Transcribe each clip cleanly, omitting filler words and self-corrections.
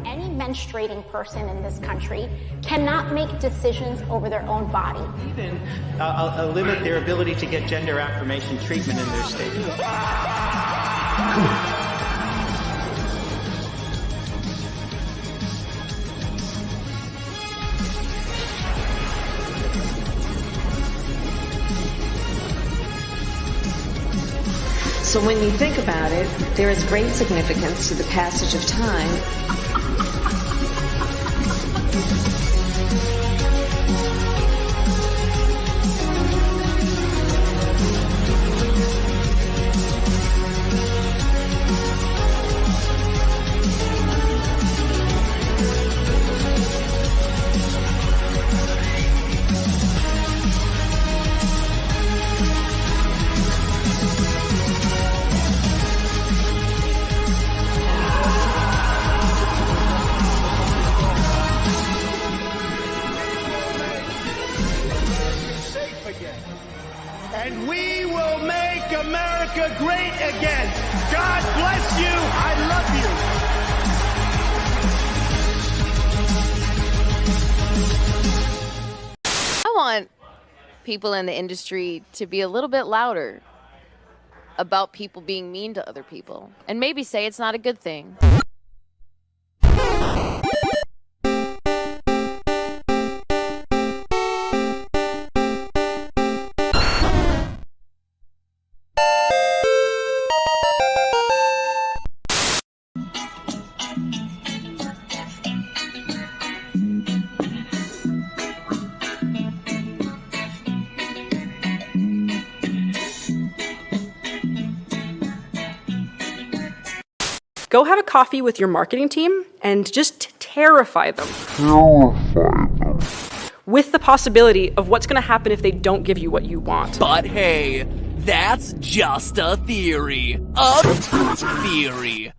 any menstruating person in this country cannot make decisions over their own body. Even limit their ability to get gender affirmation treatment in their state. So when you think about it, there is great significance to the passage of time. And we will make America great again. God bless you. I love you. I want people in the industry to be a little bit louder about people being mean to other people and maybe say it's not a good thing. Go have a coffee with your marketing team and just terrify them. With the possibility of what's going to happen if they don't give you what you want. But hey, that's just a theory. A theory.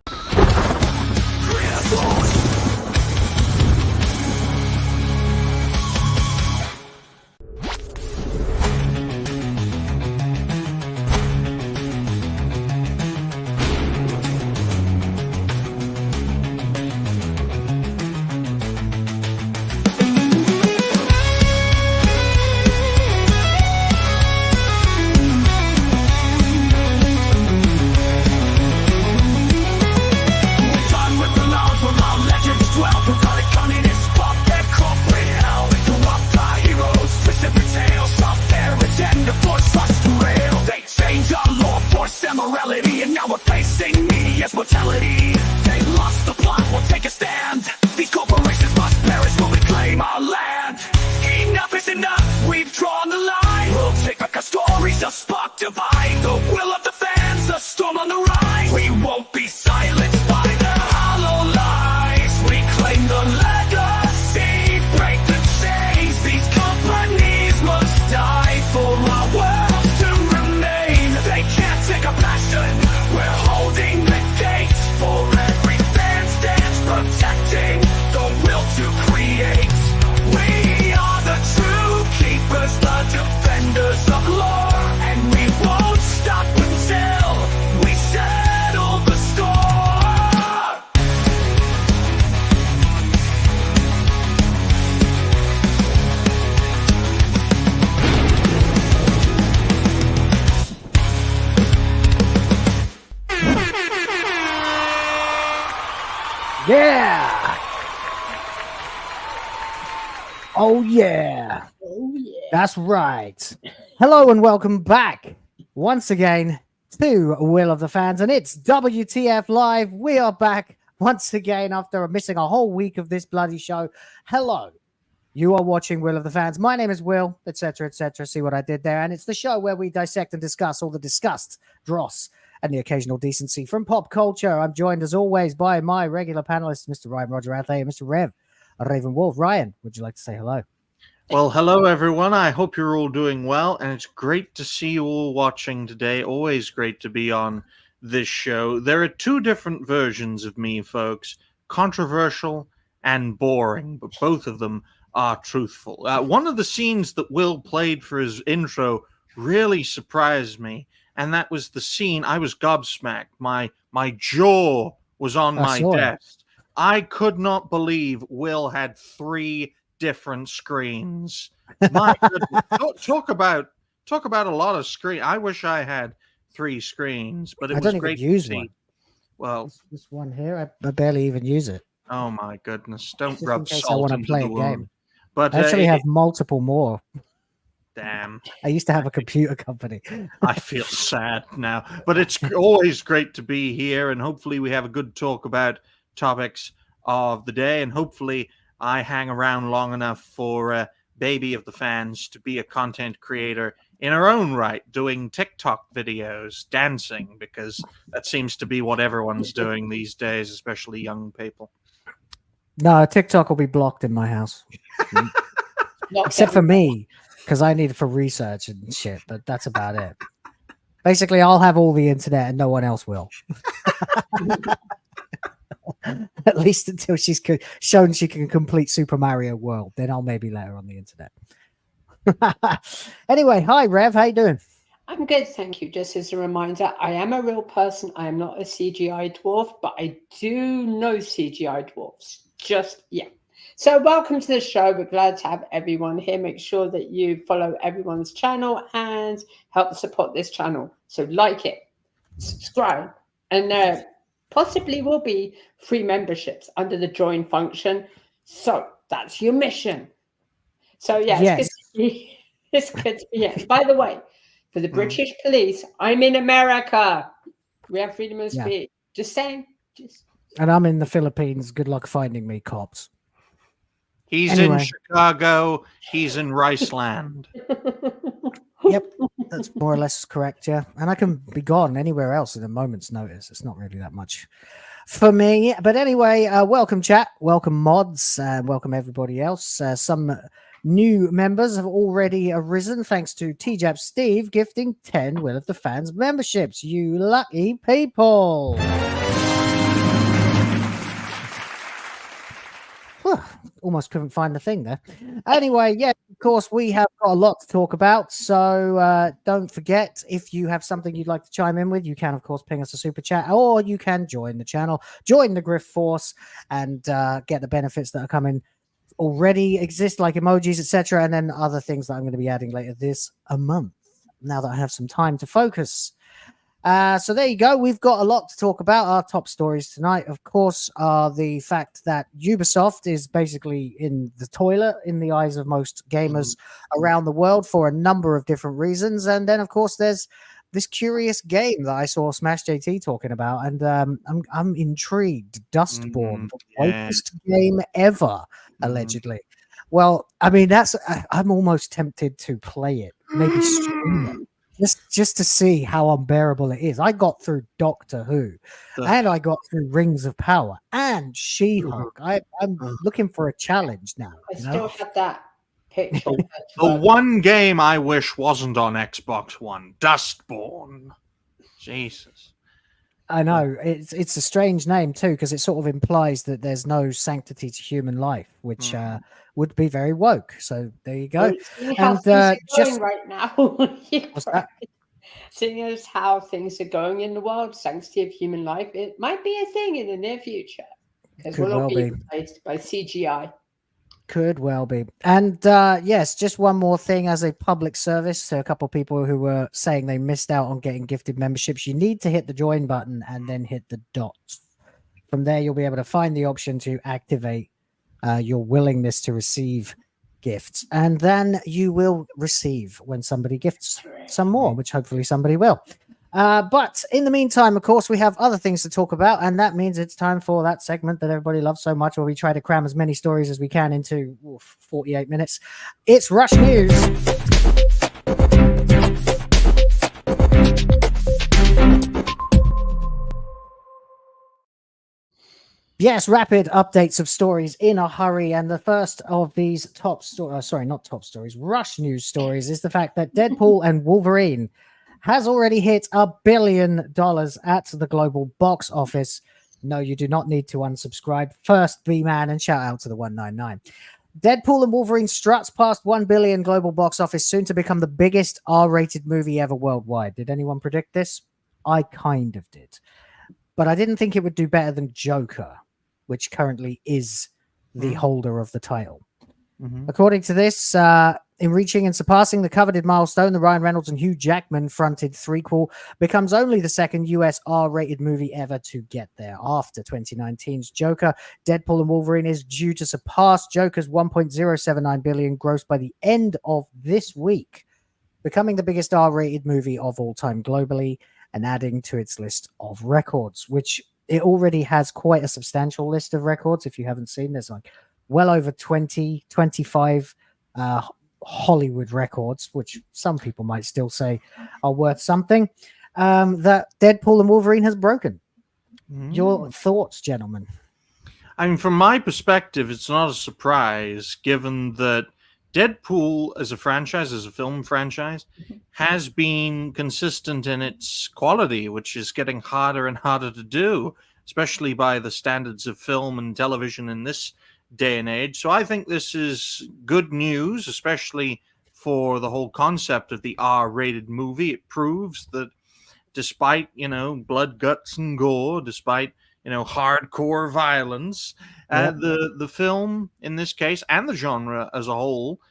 Yeah! Oh yeah! Oh yeah! That's right. Hello and welcome back once again to Will of the Fans, and it's WTF Live. We are back once again after missing a whole week of this bloody show. Hello. You are watching Will of the Fans. My name is Will, etc., etc. See what I did there? And it's the show where we dissect and discuss all the disgust, dross, and the occasional decency from pop culture. I'm joined, as always, by my regular panelists, Mr. Ryan Roger Athay and Mr. Ravenwolf. Ryan, would you like to say hello? Well, hello, everyone. I hope you're all doing well, and it's great to see you all watching today. Always great to be on this show. There are two different versions of me, folks, controversial and boring, but both of them are truthful. One of the scenes that Will played for his intro really surprised me, and that was the scene. I was gobsmacked. My jaw was on my desk I could not believe Will had 3 different screens. My goodness. Talk about a lot of screen. I wish I had 3 screens, but it I was don't even great use to see. one. Well, this one here, I barely even use it. Oh my goodness! Don't Just in rub case I salt wanna into play the a wound. game. But I actually have multiple more. damn, I used to have a computer company. I feel sad now. But it's always great to be here, and hopefully we have a good talk about topics of the day, and hopefully I hang around long enough for Baby of the Fans to be a content creator in her own right, doing TikTok videos, dancing, because that seems to be what everyone's doing these days, especially young people. No, TikTok will be blocked in my house. Except for me, because I need it for research and shit, but that's about it. Basically, I'll have all the internet and no one else will. At least until she's shown she can complete Super Mario World. Then I'll maybe let her on the internet. Anyway, hi Rev, how you doing? I'm good, thank you. Just as a reminder, I am a real person. I am not a CGI dwarf, but I do know CGI dwarfs. So welcome to the show. We're glad to have everyone here. Make sure that you follow everyone's channel and help support this channel. So like it, subscribe, and there possibly will be free memberships under the join function. So that's your mission. So yeah, yes. It's good to be here. By the way, for the British police, I'm in America. We have freedom of speech. Just saying. And I'm in the Philippines. Good luck finding me, cops. He's in Chicago. He's in Riceland. Yep, that's more or less correct, yeah. And I can be gone anywhere else at a moment's notice. It's not really that much for me. But anyway, welcome, chat. Welcome, mods. Welcome, everybody else. Some new members have already arisen thanks to TJAP Steve gifting 10 Will of the Fans memberships. You lucky people. Almost couldn't find the thing there. Anyway, yeah, of course, we have got a lot to talk about. So don't forget, if you have something you'd like to chime in with, you can, of course, ping us a super chat, or you can join the channel, join the Griff Force, and get the benefits that are coming already exist, like emojis, etc., and then other things that I'm going to be adding later this month, now that I have some time to focus. So there you go. We've got a lot to talk about. Our top stories tonight, of course, are the fact that Ubisoft is basically in the toilet in the eyes of most gamers around the world for a number of different reasons. And then, of course, there's this curious game that I saw Smash JT talking about, and I'm intrigued. Dustborn, the wokest game ever, allegedly. Well, I mean, I'm almost tempted to play it, maybe stream it. Just to see how unbearable it is. I got through Doctor Who, and I got through Rings of Power and She-Hulk. I'm looking for a challenge now. I still have that picture. The one game I wish wasn't on Xbox One, Dustborn. Jesus. I know it's a strange name too, because it sort of implies that there's no sanctity to human life, which would be very woke. So there you go. And just right now, seeing as how things are going in the world, sanctity of human life, it might be a thing in the near future, because we'll all be replaced by CGI. Could well be. And yes, just one more thing as a public service to a couple of people who were saying they missed out on getting gifted memberships. You need to hit the join button and then hit the dots. From there, you'll be able to find the option to activate your willingness to receive gifts. And then you will receive when somebody gifts some more, which hopefully somebody will. But in the meantime, of course, we have other things to talk about, and that means it's time for that segment that everybody loves so much, where we try to cram as many stories as we can into 48 minutes. It's Rush News. Yes, rapid updates of stories in a hurry. And the first of these Rush News stories is the fact that Deadpool and Wolverine has already hit $1 billion at the global box office. No, you do not need to unsubscribe. First, B-Man, and shout out to the 199. Deadpool and Wolverine struts past 1 billion global box office, soon to become the biggest R-rated movie ever worldwide. Did anyone predict this? I kind of did. But I didn't think it would do better than Joker. which currently is the holder of the title. Mhm. According to this, in reaching and surpassing the coveted milestone, the Ryan Reynolds and Hugh Jackman fronted threequel becomes only the second US R-rated movie ever to get there. After 2019's Joker, Deadpool and Wolverine is due to surpass Joker's $1.079 billion gross by the end of this week, becoming the biggest R-rated movie of all time globally and adding to its list of records, which it already has quite a substantial list of records. If you haven't seen, there's like well over 20, 25 Hollywood records, which some people might still say are worth something, that Deadpool and Wolverine has broken. Your thoughts, gentlemen? I mean, from my perspective, it's not a surprise, given that Deadpool as a franchise, as a film franchise, has been consistent in its quality, which is getting harder and harder to do, especially by the standards of film and television in this day and age. So I think this is good news, especially for the whole concept of the R-rated movie. It proves that despite, blood, guts, and gore, despite, hardcore violence, the film in this case and the genre as a whole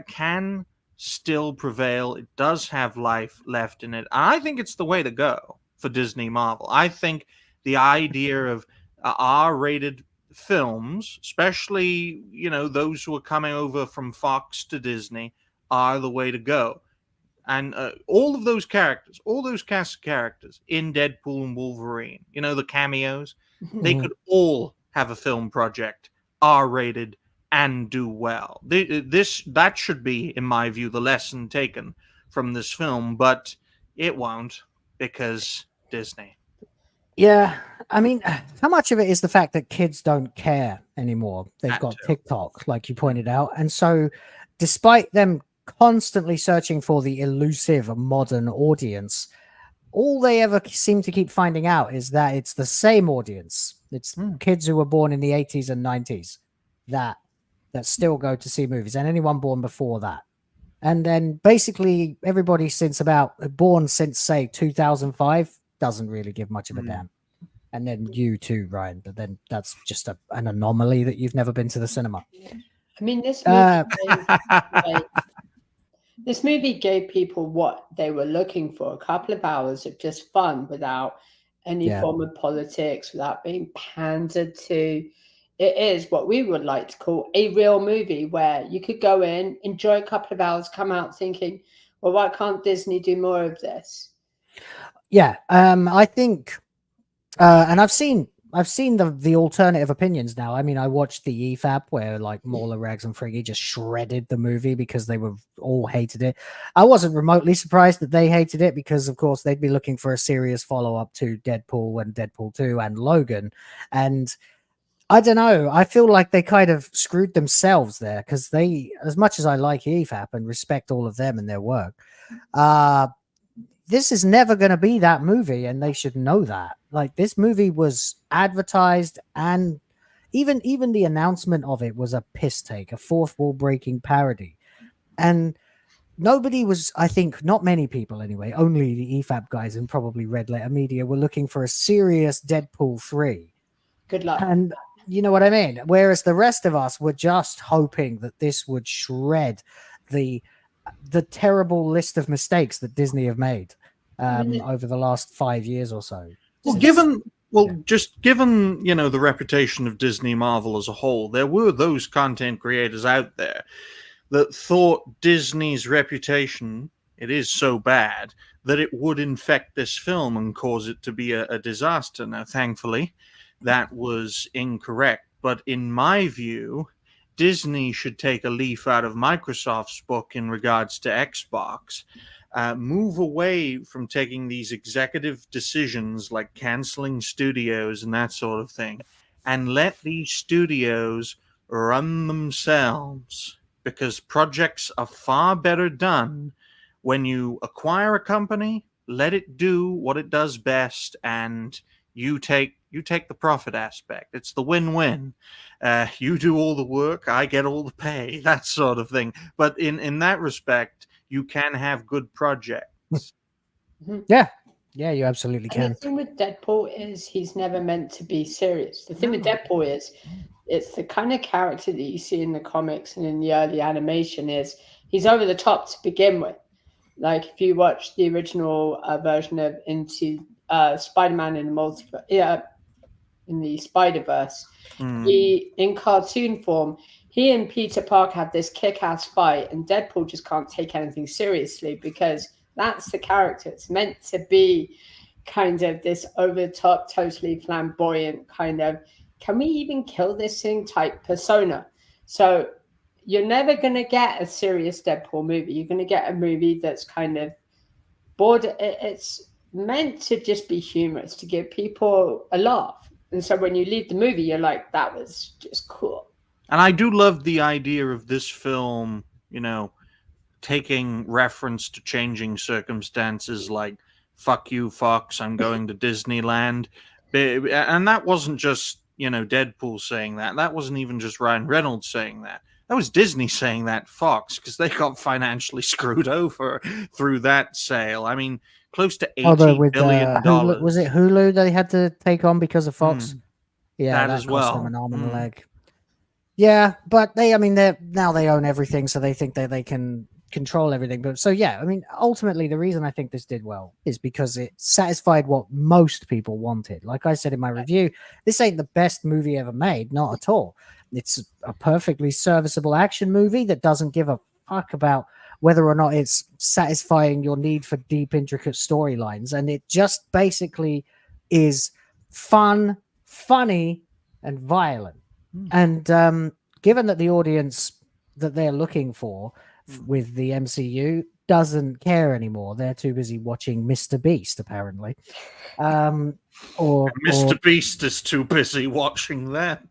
can still prevail. It does have life left in it. I think it's the way to go for Disney Marvel. I think the idea of R-rated films, especially, those who are coming over from Fox to Disney, are the way to go. And all of those characters, all those cast of characters in Deadpool and Wolverine, the cameos, they could all have a film project, R-rated, and do well. That should be, in my view, the lesson taken from this film, but it won't, because Disney. Yeah, I mean, how much of it is the fact that kids don't care anymore? They've got TikTok, like you pointed out. And so despite them constantly searching for the elusive modern audience, all they ever seem to keep finding out is that it's the same audience. It's kids who were born in the 80s and 90s that still go to see movies, and anyone born before that. And then basically everybody born since, say, 2005 doesn't really give much of a damn. And then you too, Ryan, but then that's just an anomaly that you've never been to the cinema. I mean, this movie gave people what they were looking for, a couple of hours of just fun without any form of politics, without being pandered to. It is what we would like to call a real movie, where you could go in, enjoy a couple of hours, come out thinking, well, why can't Disney do more of this? Yeah, I think, and I've seen the alternative opinions now. I mean, I watched the EFAP where like Mauler, Rags, and Friggy just shredded the movie because they were all hated it. I wasn't remotely surprised that they hated it because, of course, they'd be looking for a serious follow-up to Deadpool and Deadpool 2 and Logan. And I don't know. I feel like they kind of screwed themselves there because they, as much as I like EFAP and respect all of them and their work, this is never going to be that movie, and they should know that. Like, this movie was advertised, and even the announcement of it was a piss take, a fourth wall breaking parody. And nobody was, I think, not many people anyway, only the EFAP guys and probably Red Letter Media were looking for a serious Deadpool 3. Good luck. And you know what I mean? Whereas the rest of us were just hoping that this would shred the terrible list of mistakes that Disney have made over the last 5 years or so. Well, given the reputation of Disney Marvel as a whole, there were those content creators out there that thought Disney's reputation, it is so bad, that it would infect this film and cause it to be a disaster. Now, thankfully, that was incorrect. But in my view, Disney should take a leaf out of Microsoft's book in regards to Xbox, move away from taking these executive decisions like canceling studios and that sort of thing, and let these studios run themselves, because projects are far better done when you acquire a company, let it do what it does best, and you take the profit aspect. It's the win-win. You do all the work, I get all the pay, that sort of thing. But in that respect, you can have good projects. Yeah, Yeah, you absolutely And can. the thing with Deadpool is he's never meant to be serious. The thing with Deadpool is it's the kind of character that you see in the comics and in the early animation is he's over the top to begin with. Like if you watch the original version of Into Spider-Man in the in the Spider-Verse, he in cartoon form, he and Peter Parker have this kick-ass fight, and Deadpool just can't take anything seriously because that's the character. It's meant to be kind of this over-the-top, totally flamboyant kind of, can we even kill this thing type persona. So you're never going to get a serious Deadpool movie. You're going to get a movie that's kind of it's meant to just be humorous, to give people a laugh. And so when you leave the movie, you're like, that was just cool. And I do love the idea of this film, taking reference to changing circumstances like, fuck you, Fox, I'm going to Disneyland. And that wasn't just, Deadpool saying that. That wasn't even just Ryan Reynolds saying that. That was Disney saying that, Fox, because they got financially screwed over through that sale. I mean, close to $80 billion. Hulu, was it Hulu they had to take on because of Fox? Yeah, that as cost well. them an arm and a leg. Yeah, but they own everything, so they think that they can control everything. But so yeah, I mean, ultimately the reason I think this did well is because it satisfied what most people wanted. Like I said in my review, this ain't the best movie ever made, not at all. It's a perfectly serviceable action movie that doesn't give a fuck about whether or not it's satisfying your need for deep, intricate storylines. And it just basically is fun, funny, and violent. And given that the audience that they're looking for with the MCU doesn't care anymore, they're too busy watching Mr. Beast, apparently. Or Mr. Beast is too busy watching that.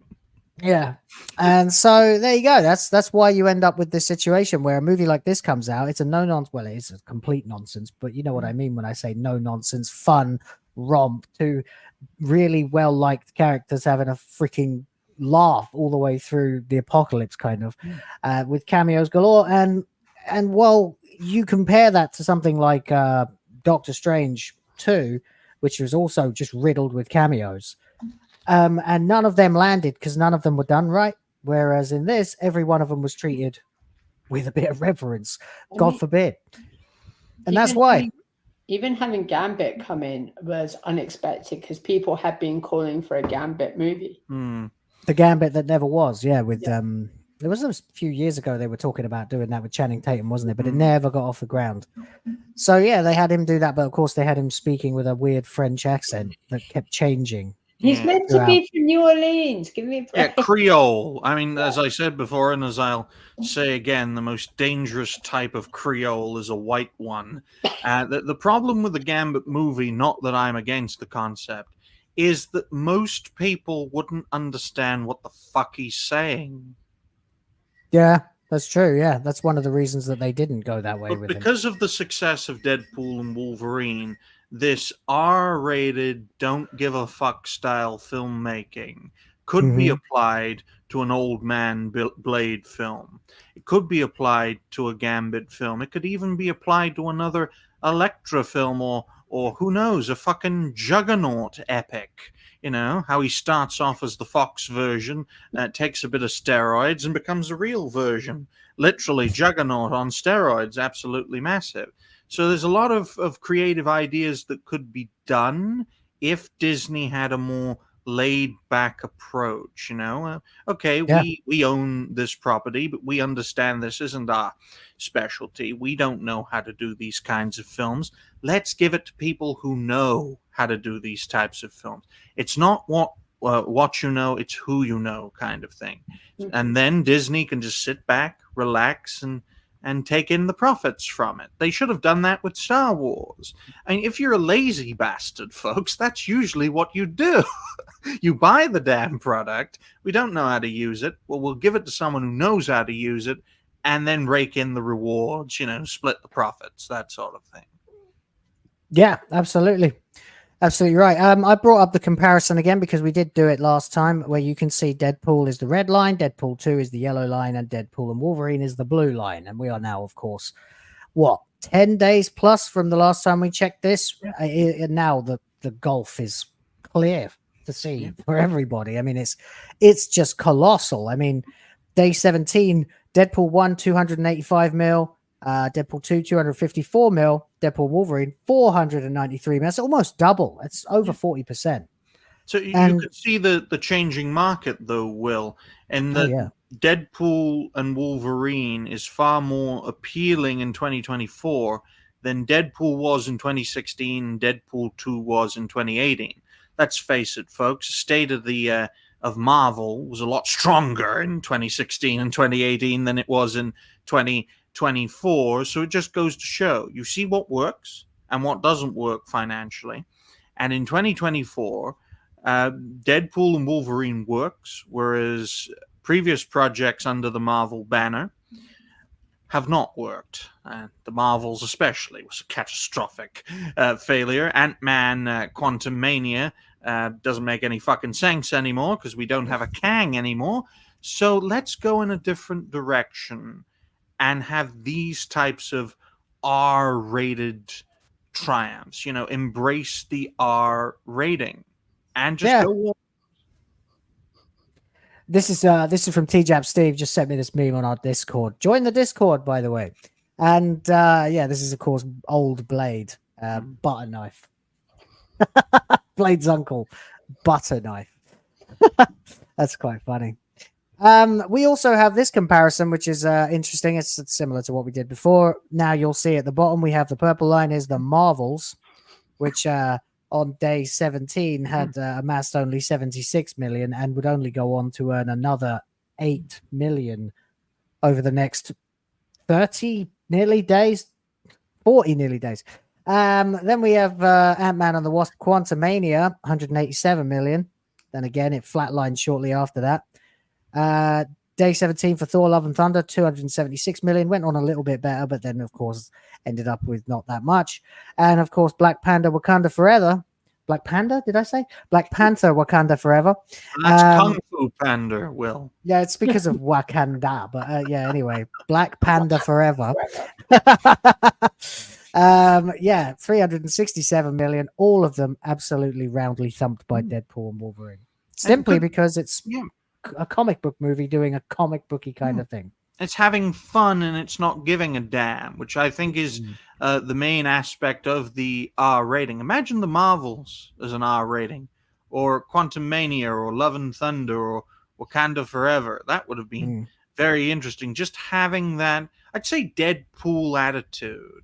Yeah. And so there you go. That's why you end up with this situation where a movie like this comes out. It's a no-nonsense. Well, it is a complete nonsense, but you know what I mean when I say no-nonsense, fun romp to really well-liked characters having a freaking laugh all the way through the apocalypse, kind of, with cameos galore. And while you compare that to something like Doctor Strange 2, which was also just riddled with cameos, and none of them landed because none of them were done right. Whereas in this, every one of them was treated with a bit of reverence, God forbid. And that's why. Even having Gambit come in was unexpected because people had been calling for a Gambit movie. The Gambit that never was, with there was a few years ago they were talking about doing that with Channing Tatum, wasn't it? But it never got off the ground. So yeah, they had him do that, but of course they had him speaking with a weird French accent that kept changing. He's meant to be from New Orleans. Give me a break. Yeah, Creole. I mean, as I said before, and as I'll say again, the most dangerous type of Creole is a white one. The problem with the Gambit movie, not that I'm against the concept, is that most people wouldn't understand what the fuck he's saying. Yeah, that's true. Yeah, that's one of the reasons that they didn't go that way with it. Because of the success of Deadpool and Wolverine, this R-rated, don't give a fuck style filmmaking could be applied to an old man Blade film. It could be applied to a Gambit film. It could even be applied to another Elektra film or who knows, a fucking Juggernaut epic. You know, how he starts off as the Fox version, takes a bit of steroids and becomes a real version. Literally, Juggernaut on steroids, absolutely massive. So there's a lot of creative ideas that could be done if Disney had a more laid-back approach, we own this property, but we understand this isn't our specialty. We don't know how to do these kinds of films. Let's give it to people who know how to do these types of films. It's not what you know, it's who you know kind of thing. And then Disney can just sit back, relax, and take in the profits from it. They should have done that with Star Wars. I mean, if you're a lazy bastard, folks, that's usually what you do. You buy the damn product. We don't know how to use it. Well, we'll give it to someone who knows how to use it and then rake in the rewards, split the profits, that sort of thing. Yeah, absolutely. Absolutely right. I brought up the comparison again because we did do it last time, where you can see Deadpool is the red line, Deadpool 2 is the yellow line, and Deadpool and Wolverine is the blue line. And we are now, of course, 10 days plus from the last time we checked this. Now the gulf is clear to see for everybody. I mean, it's just colossal. I mean, day 17, Deadpool 1, 285 mil, Deadpool 2, 254 mil, Deadpool Wolverine, 493 mil. It's almost double. It's over 40%. So you could see the changing market, though, Will, and the Deadpool and Wolverine is far more appealing in 2024 than Deadpool was in 2016, Deadpool 2 was in 2018. Let's face it, folks. The state of Marvel was a lot stronger in 2016 and 2018 than it was in 2024. So it just goes to show you see what works and what doesn't work financially. And in 2024, Deadpool and Wolverine works, whereas previous projects under the Marvel banner have not worked. The Marvels especially was a catastrophic failure. Ant-Man Quantumania doesn't make any fucking sense anymore because we don't have a Kang anymore. So let's go in a different direction and have these types of R-rated triumphs. Embrace the R rating and just go. This is from TJAP Steve. Just sent me this meme on our Discord. Join the Discord, by the way. And this is of course old Blade, butter knife. Blade's uncle, butter knife. That's quite funny. We also have this comparison, which is interesting. It's similar to what we did before. Now you'll see at the bottom we have the purple line is the Marvels, which on day 17 had amassed only 76 million and would only go on to earn another 8 million over the next 40 nearly days. Then we have Ant-Man and the Wasp Quantumania, 187 million. Then again, it flatlined shortly after that. Day 17 for Thor Love and Thunder, 276 million. Went on a little bit better, but then, of course, ended up with not that much. And, of course, Black Panther Wakanda Forever. Black Panda, did I say? Black Panther Wakanda Forever. That's Kung Fu Panda, Will. Yeah, it's because of Wakanda. But, anyway, Black Panda Forever. 367 million. All of them absolutely roundly thumped by Deadpool and Wolverine. Simply because it's a comic book movie doing a comic booky kind of thing. It's having fun and it's not giving a damn, which I think is the main aspect of the R rating. Imagine the Marvels as an R rating, or Quantumania, or Love and Thunder, or Wakanda Forever. That would have been very interesting. Just having that, I'd say, Deadpool attitude.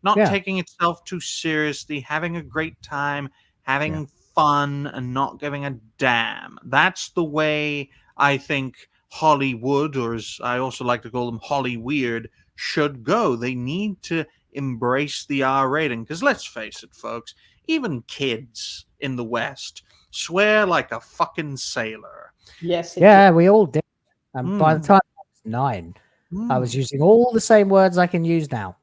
Not taking itself too seriously, having a great time, having fun, and not giving a damn. That's the way I think Hollywood, or as I also like to call them, Hollyweird, should go. They need to embrace the R rating. Because let's face it, folks, even kids in the West swear like a fucking sailor. Yes. We all did. And by the time I was 9, I was using all the same words I can use now.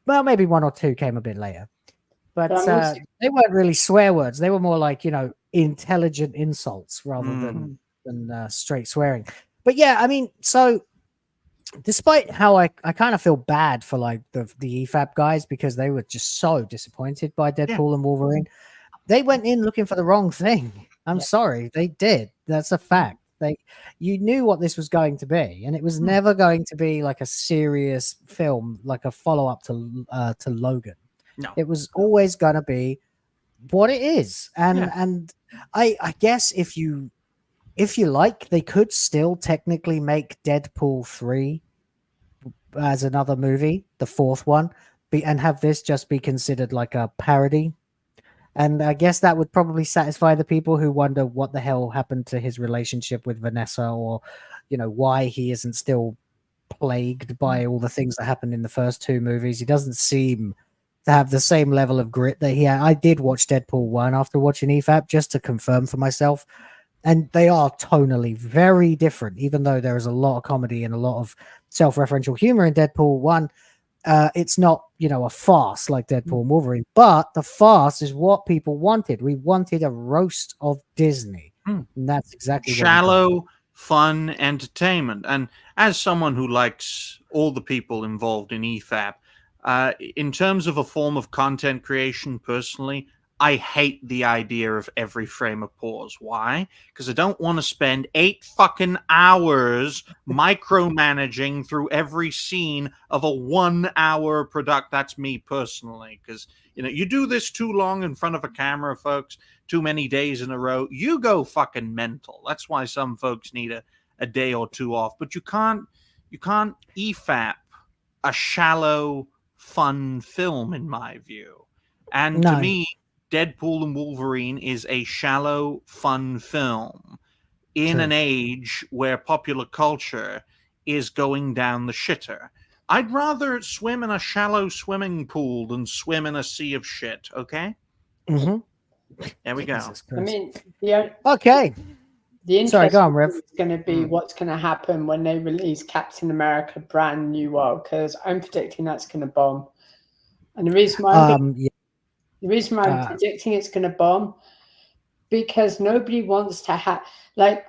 Well, maybe 1 or 2 came a bit later. But they weren't really swear words. They were more like, intelligent insults rather than straight swearing. But I mean, so despite how I kind of feel bad for like the EFAP guys, because they were just so disappointed by Deadpool and Wolverine, they went in looking for the wrong thing. I'm sorry, they did. That's a fact. You knew what this was going to be, and it was never going to be like a serious film, like a follow-up to Logan. No, it was always going to be what it is, and I guess if you like, they could still technically make Deadpool 3 as another movie, the 4th one, and have this just be considered like a parody. And I guess that would probably satisfy the people who wonder what the hell happened to his relationship with Vanessa, or, why he isn't still plagued by all the things that happened in the first 2 movies. He doesn't seem to have the same level of grit that he had. I did watch Deadpool 1 after watching EFAP just to confirm for myself. And they are tonally very different, even though there is a lot of comedy and a lot of self-referential humor in Deadpool 1. It's not, a farce like Deadpool and Wolverine, but the farce is what people wanted. We wanted a roast of Disney. And that's exactly shallow, fun entertainment. And as someone who likes all the people involved in EFAP, in terms of a form of content creation, personally, I hate the idea of every frame of pause. Why? Because I don't want to spend 8 fucking hours micromanaging through every scene of a 1 hour product. That's me personally. Because, you know, you do this too long in front of a camera, folks, too many days in a row, you go fucking mental. That's why some folks need a day or two off. But you can't EFAP a shallow, fun film, in my view. And to me, Deadpool and Wolverine is a shallow, fun film in an age where popular culture is going down the shitter. I'd rather swim in a shallow swimming pool than swim in a sea of shit, okay? Mm-hmm. There we go. I mean, okay. The interesting Sorry, go on, Rev. is going to be what's going to happen when they release Captain America Brand New World, because I'm predicting that's going to bomb. And the reason why the reason why I'm predicting it's going to bomb, because nobody wants to have, like,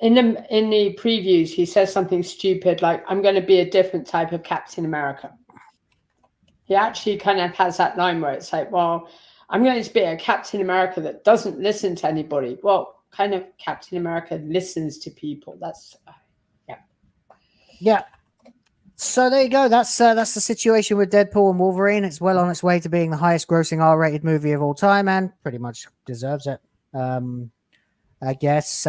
in the previews, he says something stupid like, I'm going to be a different type of Captain America. He actually kind of has that line where it's like, well, I'm going to be a Captain America that doesn't listen to anybody. Well, kind of Captain America listens to people. That's, yeah. So there you go. That's the situation with Deadpool and Wolverine. It's well on its way to being the highest grossing R-rated movie of all time, and pretty much deserves it. I guess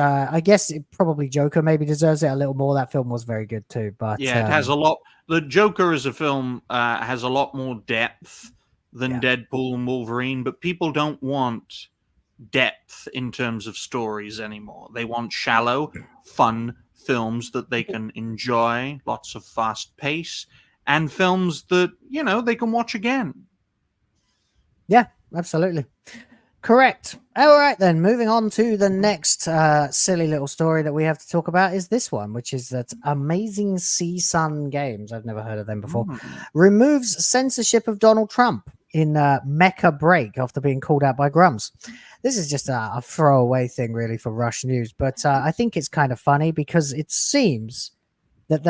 probably Joker maybe deserves it a little more. That film was very good too. But yeah, it has a lot. The Joker as a film has a lot more depth than Deadpool and Wolverine, but people don't want depth in terms of stories anymore. They want shallow, fun films that they can enjoy, lots of fast pace, and films that, you know, they can watch again. Yeah, absolutely. Correct. All right, then. Moving on to the next silly little story that we have to talk about is this one, which is that Amazing CSUN Games, I've never heard of them before, removes censorship of Donald Trump in Mecha Break after being called out by Grums. This is just a throwaway thing, really, for Rush News, but I think it's kind of funny because it seems that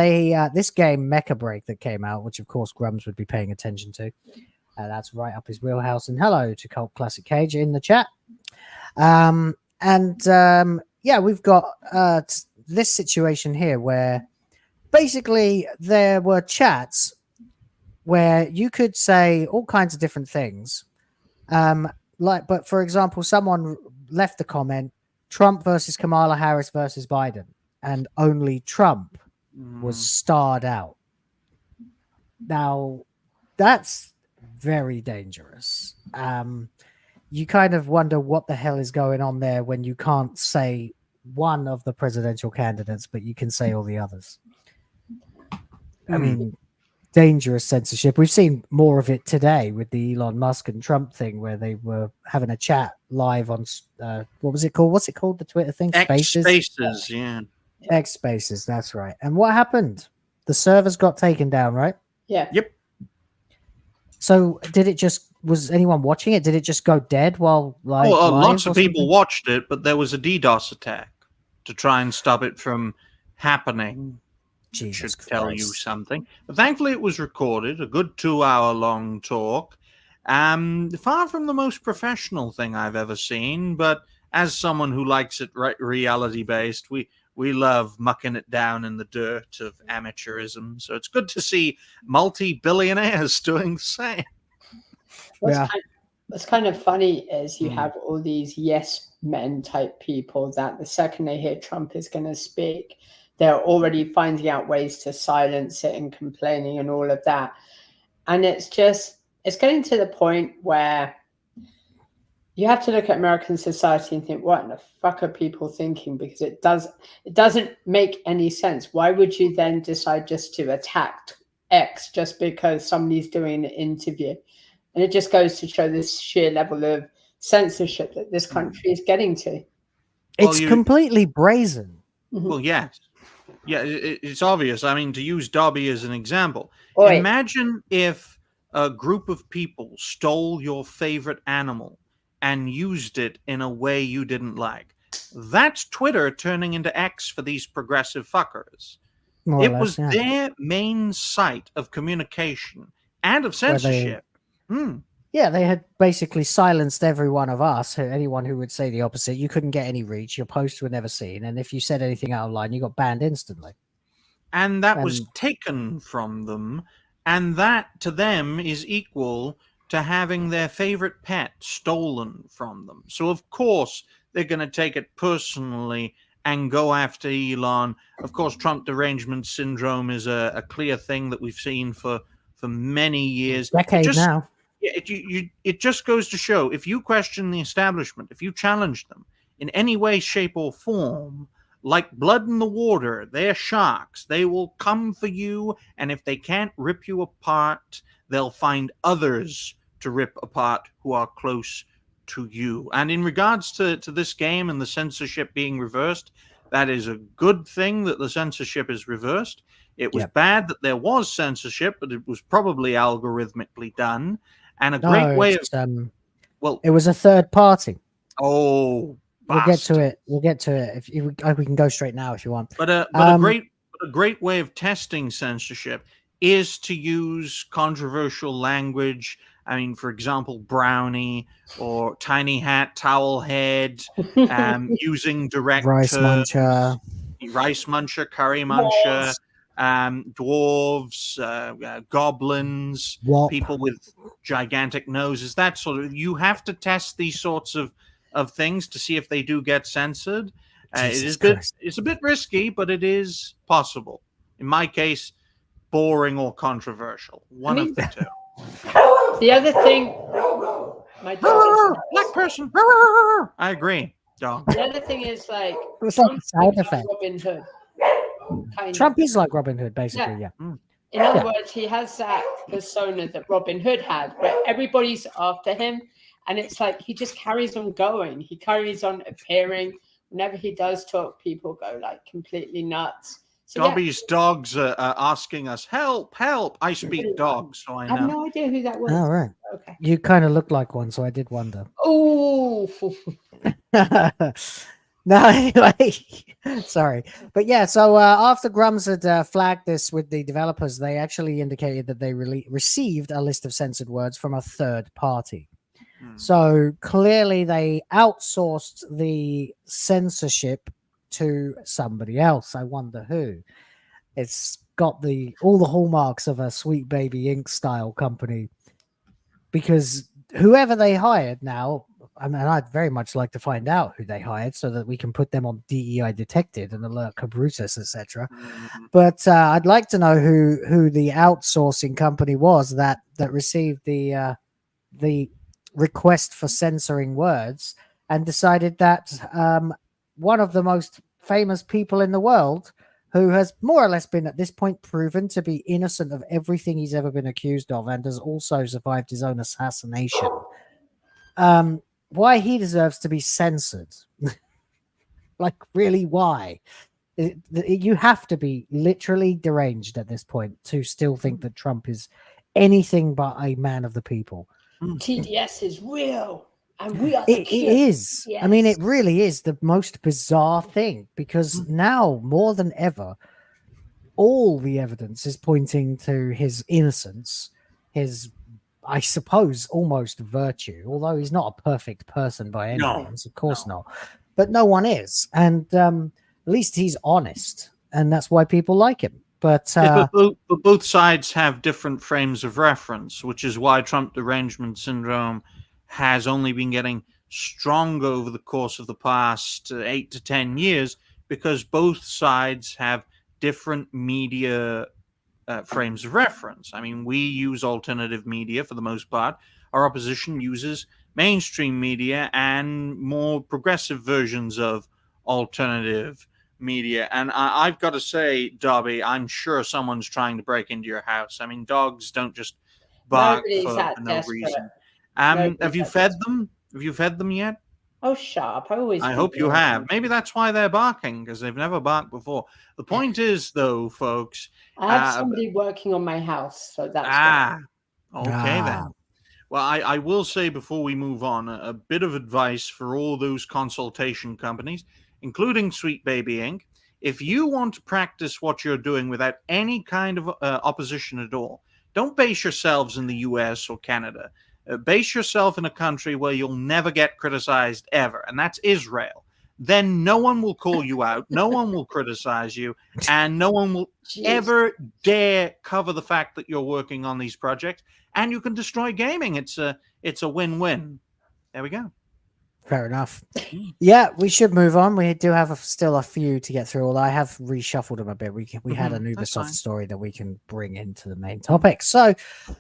this game, Mecha Break, that came out, which, of course, Grums would be paying attention to, that's right up his wheelhouse. And hello to Cult Classic Cage in the chat. Yeah, we've got this situation here where basically there were chats where you could say all kinds of different things. But for example, someone left the comment, Trump versus Kamala Harris versus Biden, and only Trump was starred out. Now, that's very dangerous. You kind of wonder what the hell is going on there when you can't say one of the presidential candidates, but you can say all the others. I mean, dangerous censorship. We've seen more of it today with the Elon Musk and Trump thing, where they were having a chat live on what was it called? What's it called? The Twitter thing? Spaces, yeah. X Spaces, that's right. And what happened? The servers got taken down, right? Yeah. Yep. So was anyone watching it? Did it just go dead while live? Lots of people watched it, but there was a DDoS attack to try and stop it from happening. Jesus should tell you something. But thankfully, it was recorded, a good 2-hour-long talk. Far from the most professional thing I've ever seen, but as someone who likes it reality-based, we love mucking it down in the dirt of amateurism. So it's good to see multi-billionaires doing the same. What's kind of funny is you have all these yes men type people that the second they hear Trump is going to speak, they're already finding out ways to silence it and complaining and all of that. And it's getting to the point where you have to look at American society and think, what in the fuck are people thinking? Because it doesn't make any sense. Why would you then decide just to attack X just because somebody's doing an interview? And it just goes to show this sheer level of censorship that this country is getting to. It's completely brazen. Well, yes. Yeah, it's obvious. I mean, to use Dobby as an example, imagine if a group of people stole your favorite animal and used it in a way you didn't like. That's Twitter turning into X for these progressive fuckers. More or It less, was yeah. their main site of communication and of censorship. Yeah, they had basically silenced every one of us, anyone who would say the opposite. You couldn't get any reach. Your posts were never seen. And if you said anything out of line, you got banned instantly. And that was taken from them. And that, to them, is equal to having their favorite pet stolen from them. So, of course, they're going to take it personally and go after Elon. Of course, Trump derangement syndrome is a clear thing that we've seen for many years. Decades now. It just goes to show, if you question the establishment, if you challenge them in any way, shape, or form, like blood in the water, they're sharks. They will come for you, and if they can't rip you apart, they'll find others to rip apart who are close to you. And in regards to this game and the censorship being reversed, that is a good thing that the censorship is reversed. It was bad that there was censorship, but it was probably algorithmically done. And a great way of... well, it was a third party. Oh, we'll get to it. We'll get to it. We can go straight now if you want. But a great way of testing censorship is to use controversial language. I mean, for example, brownie or tiny hat, towel head, using direct rice muncher, curry muncher, dwarves, goblins, people with gigantic noses, that sort of. You have to test these sorts of things to see if they do get censored. It's a bit risky, but it is possible. In my case, boring or controversial. One of the two. The other thing, my dog black person. I agree. Dog. The other thing is like it's like a sound effect. Robin Hood. Trump is like Robin Hood, basically. Yeah. In other words, he has that persona that Robin Hood had, where everybody's after him, and it's like he just carries on going. He carries on appearing. Whenever he does talk, people go like completely nuts. So, Dobby's dogs are asking us, help, help. I speak dog, so I know. I have no idea who that was. Oh, right. Okay. You kind of look like one, so I did wonder. Oh. No, anyway, sorry. But yeah, so after Grums had flagged this with the developers, they actually indicated that they received a list of censored words from a third party. So clearly they outsourced the censorship to somebody else. I wonder who. It's got all the hallmarks of a Sweet Baby Inc. style company, because whoever they hired now, I mean, I'd very much like to find out who they hired so that we can put them on DEI detected and alert Cabrutus, etc. But I'd like to know who the outsourcing company was that received the request for censoring words and decided that one of the most famous people in the world, who has more or less been at this point proven to be innocent of everything he's ever been accused of and has also survived his own assassination, why he deserves to be censored. Like, really, why? You have to be literally deranged at this point to still think that Trump is anything but a man of the people. TDS is real. And we are it is. Yes. I mean, it really is the most bizarre thing, because now more than ever, all the evidence is pointing to his innocence, his, I suppose, almost virtue, although he's not a perfect person by any means, of course not. But no one is. And at least he's honest, and that's why people like him. But both sides have different frames of reference, which is why Trump derangement syndrome has only been getting stronger over the course of the past 8 to 10 years, because both sides have different media frames of reference. I mean, we use alternative media for the most part. Our opposition uses mainstream media and more progressive versions of alternative media. And I've got to say, Dobby, I'm sure someone's trying to break into your house. I mean, dogs don't just bark for no reason. Have you fed them? Have you fed them yet? Oh, sharp. I hope you have. Maybe that's why they're barking, because they've never barked before. The point is, though, folks, I have somebody working on my house, so that's okay then. Well, I will say before we move on, a bit of advice for all those consultation companies, including Sweet Baby Inc. If you want to practice what you're doing without any kind of opposition at all, don't base yourselves in the US or Canada. Base yourself in a country where you'll never get criticized ever, and that's Israel. Then no one will call you out, no one will criticize you, and no one will ever dare cover the fact that you're working on these projects, and you can destroy gaming. It's a win-win. There we go. Fair enough. Yeah, we should move on. We do have still a few to get through, although I have reshuffled them a bit. We had an Ubisoft story that we can bring into the main topic. So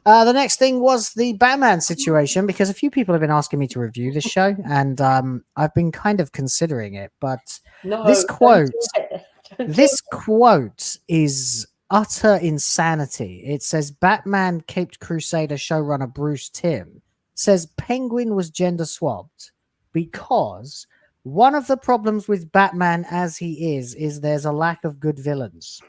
the next thing was the Batman situation, because a few people have been asking me to review this show, and I've been kind of considering it. But this quote is utter insanity. It says Batman Caped Crusader showrunner Bruce Timm says Penguin was gender swapped because one of the problems with Batman as he is there's a lack of good villains.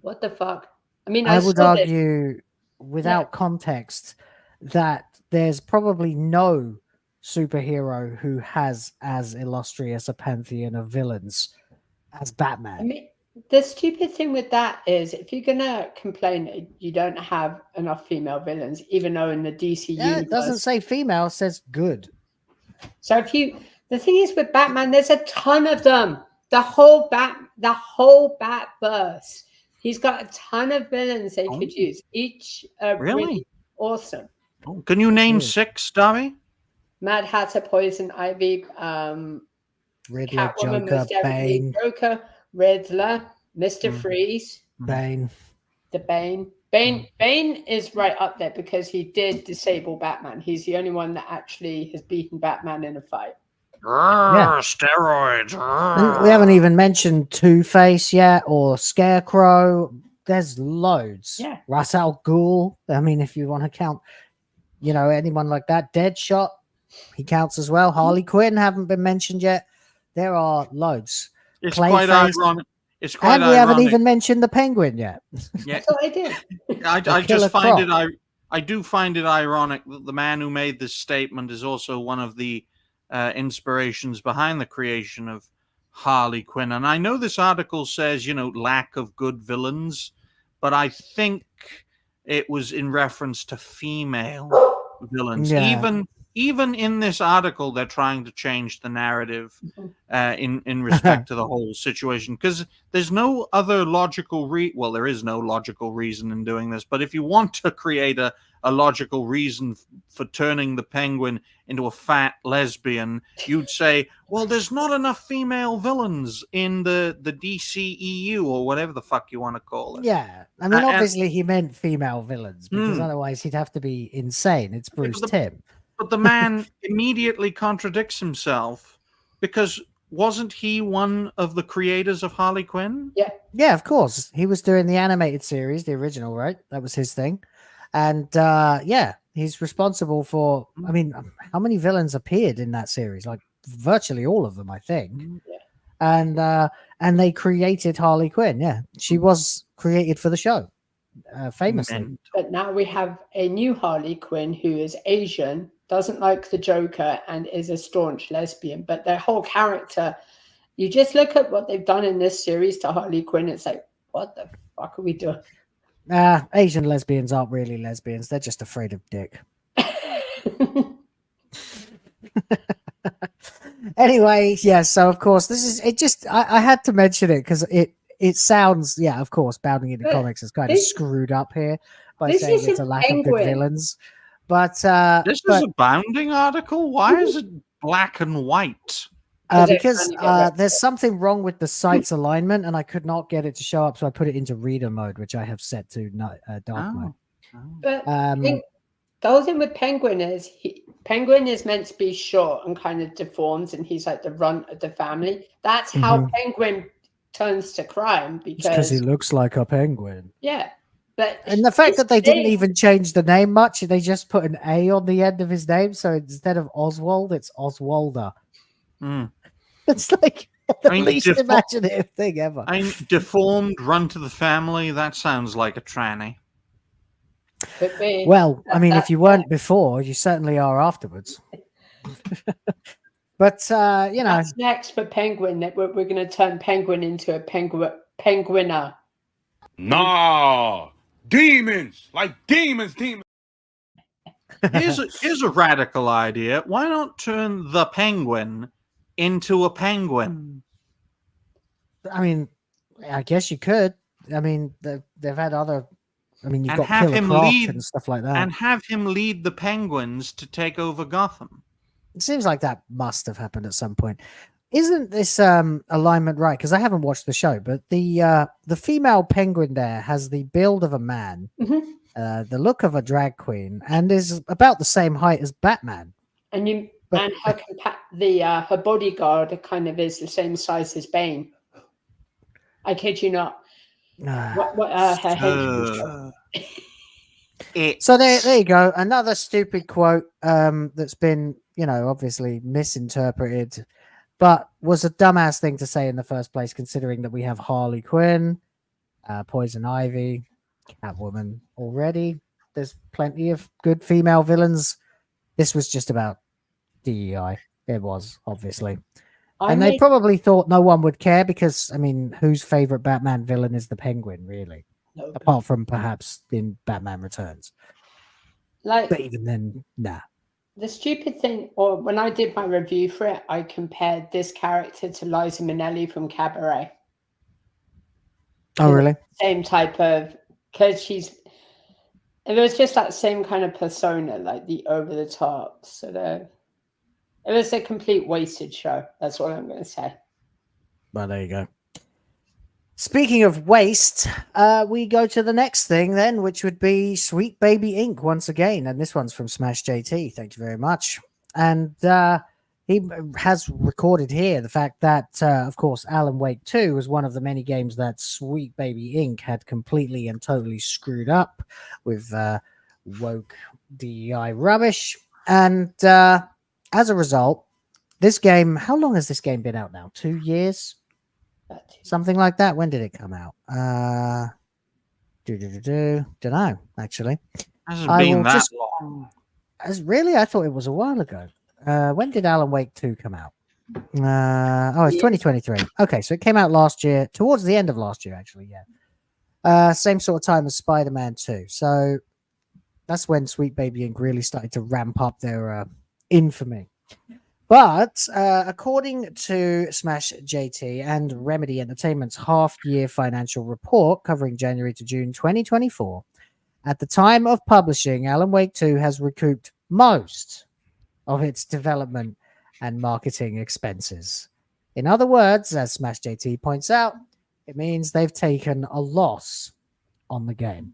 What the fuck? I mean, I would argue without context that there's probably no superhero who has as illustrious a pantheon of villains as Batman. I mean, the stupid thing with that is if you're gonna complain that you don't have enough female villains, even though in the DC universe it doesn't say female, it says good. So the thing is with Batman, there's a ton of them. The whole Batverse. He's got a ton of villains they could use. Each really awesome. Can you name 6, Darby? Mad Hatter, Poison Ivy, Riddler, Catwoman, Joker, Bane, Joker, Riddler, Mr. Freeze, Bane. The Bane. Bane is right up there because he did disable Batman. He's the only one that actually has beaten Batman in a fight. Steroids. And we haven't even mentioned Two-Face yet, or Scarecrow. There's loads. Yeah. Ra's al Ghul. I mean, if you want to count, anyone like that. Deadshot, he counts as well. Harley Quinn haven't been mentioned yet. There are loads. It's quite ironic. And we haven't even mentioned the Penguin yet. Yeah, that's what I did. I just find it. I do find it ironic that the man who made this statement is also one of the inspirations behind the creation of Harley Quinn. And I know this article says, lack of good villains, but I think it was in reference to female villains. Yeah. Even in this article, they're trying to change the narrative in respect to the whole situation, because there's no other logical well, there is no logical reason in doing this. But if you want to create a logical reason for turning the Penguin into a fat lesbian, you'd say, well, there's not enough female villains in the DCEU or whatever the fuck you want to call it. Yeah. I mean, obviously he meant female villains, because otherwise he'd have to be insane. It's Bruce Timm. But the man immediately contradicts himself, because wasn't he one of the creators of Harley Quinn? Yeah. Yeah, of course. He was doing the animated series, the original, right? That was his thing. And he's responsible for, I mean, how many villains appeared in that series? Like virtually all of them, I think. Yeah. And they created Harley Quinn. Yeah. She was created for the show, famously. But now we have a new Harley Quinn who is Asian, doesn't like the Joker, and is a staunch lesbian. But their whole character, you just look at what they've done in this series to Harley Quinn, it's like, what the fuck are we doing? Asian lesbians aren't really lesbians. They're just afraid of dick. Anyway, yeah, so of course, this is it. Just I had to mention it because it sounds, yeah, of course, Bounding into Comics is kind of screwed up here by saying it's a lack of good villains. But this is a Bounding article. Why is it black and white? Because there's something wrong with the site's alignment, and I could not get it to show up, so I put it into reader mode, which I have set to dark mode. But the whole thing with Penguin is Penguin is meant to be short and kind of deformed, and he's like the runt of the family. That's how Penguin turns to crime, because he looks like a penguin. Yeah. And the fact that they didn't even change the name much, they just put an A on the end of his name. So instead of Oswald, it's Oswalder. It's like the least imaginative thing ever. Deformed, run to the family. That sounds like a tranny. Could be. Well, I mean, if you weren't before, you certainly are afterwards. But you know, that's next for Penguin. That we're going to turn Penguin into a penguiner. Nah, demons, like demons. Here's a radical idea. Why not turn the Penguin into a penguin? I mean, I guess you could. I mean, they've had other. I mean, you've got have Killer him Croc lead and stuff like that. and have him lead the Penguins to take over Gotham. It seems like that must have happened at some point. Isn't this alignment right? Because I haven't watched the show, but the female penguin there has the build of a man, the look of a drag queen, and is about the same height as Batman. And her bodyguard kind of is the same size as Bane. I kid you not. Her head. So there you go. Another stupid quote that's been, obviously misinterpreted, but was a dumbass thing to say in the first place, considering that we have Harley Quinn, Poison Ivy, Catwoman already. There's plenty of good female villains. This was just about DEI. It was, obviously. They probably thought no one would care because, I mean, whose favorite Batman villain is the Penguin, really? Logan. Apart from perhaps in Batman Returns. But even then, nah. The stupid thing, or when I did my review for it, I compared this character to Liza Minnelli from Cabaret. Oh, really? Same type of, because it was just that same kind of persona, like the over the top. So it was a complete wasted show. That's what I'm going to say. Well, there you go. Speaking of waste, we go to the next thing then, which would be Sweet Baby Inc. once again. And this one's from Smash JT. Thank you very much. And he has recorded here the fact that, of course, Alan Wake 2 was one of the many games that Sweet Baby Inc. had completely and totally screwed up with woke DEI rubbish. And as a result, this game, how long has this game been out now? 2 years? Something like that. When did it come out? Don't know, actually. Hasn't been that long. Really? I thought it was a while ago. When did Alan Wake 2 come out? It's 2023. Okay, so it came out last year, towards the end of last year, actually, yeah. Same sort of time as Spider-Man 2. So that's when Sweet Baby Inc. really started to ramp up their infamy. But according to Smash JT and Remedy Entertainment's half-year financial report covering January to June 2024, at the time of publishing, Alan Wake 2 has recouped most of its development and marketing expenses. In other words, as Smash JT points out, it means they've taken a loss on the game.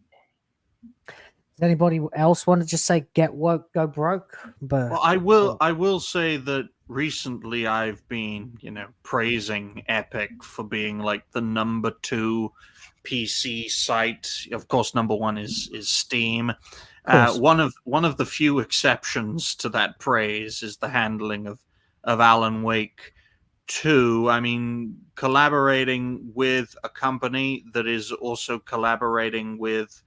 Does anybody else want to just say get woke, go broke? But well, I will say that recently I've been, praising Epic for being like the number 2 PC site. Of course, number 1 is Steam. One of the few exceptions to that praise is the handling of Alan Wake 2. I mean, collaborating with a company that is also collaborating with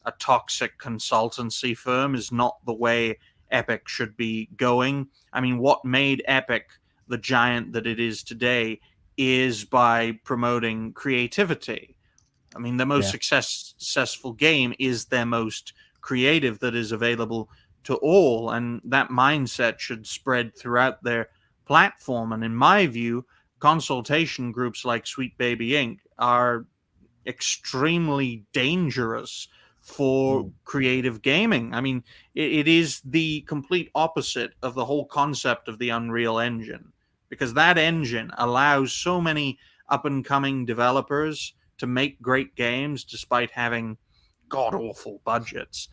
a toxic consultancy firm is not the way Epic should be going. I mean, what made Epic the giant that it is today is by promoting creativity. I mean, the most successful game is their most creative that is available to all, and that mindset should spread throughout their platform. And in my view, consultation groups like Sweet Baby Inc. are extremely dangerous for creative gaming. I mean, it is the complete opposite of the whole concept of the Unreal Engine, because that engine allows so many up-and-coming developers to make great games despite having god-awful budgets.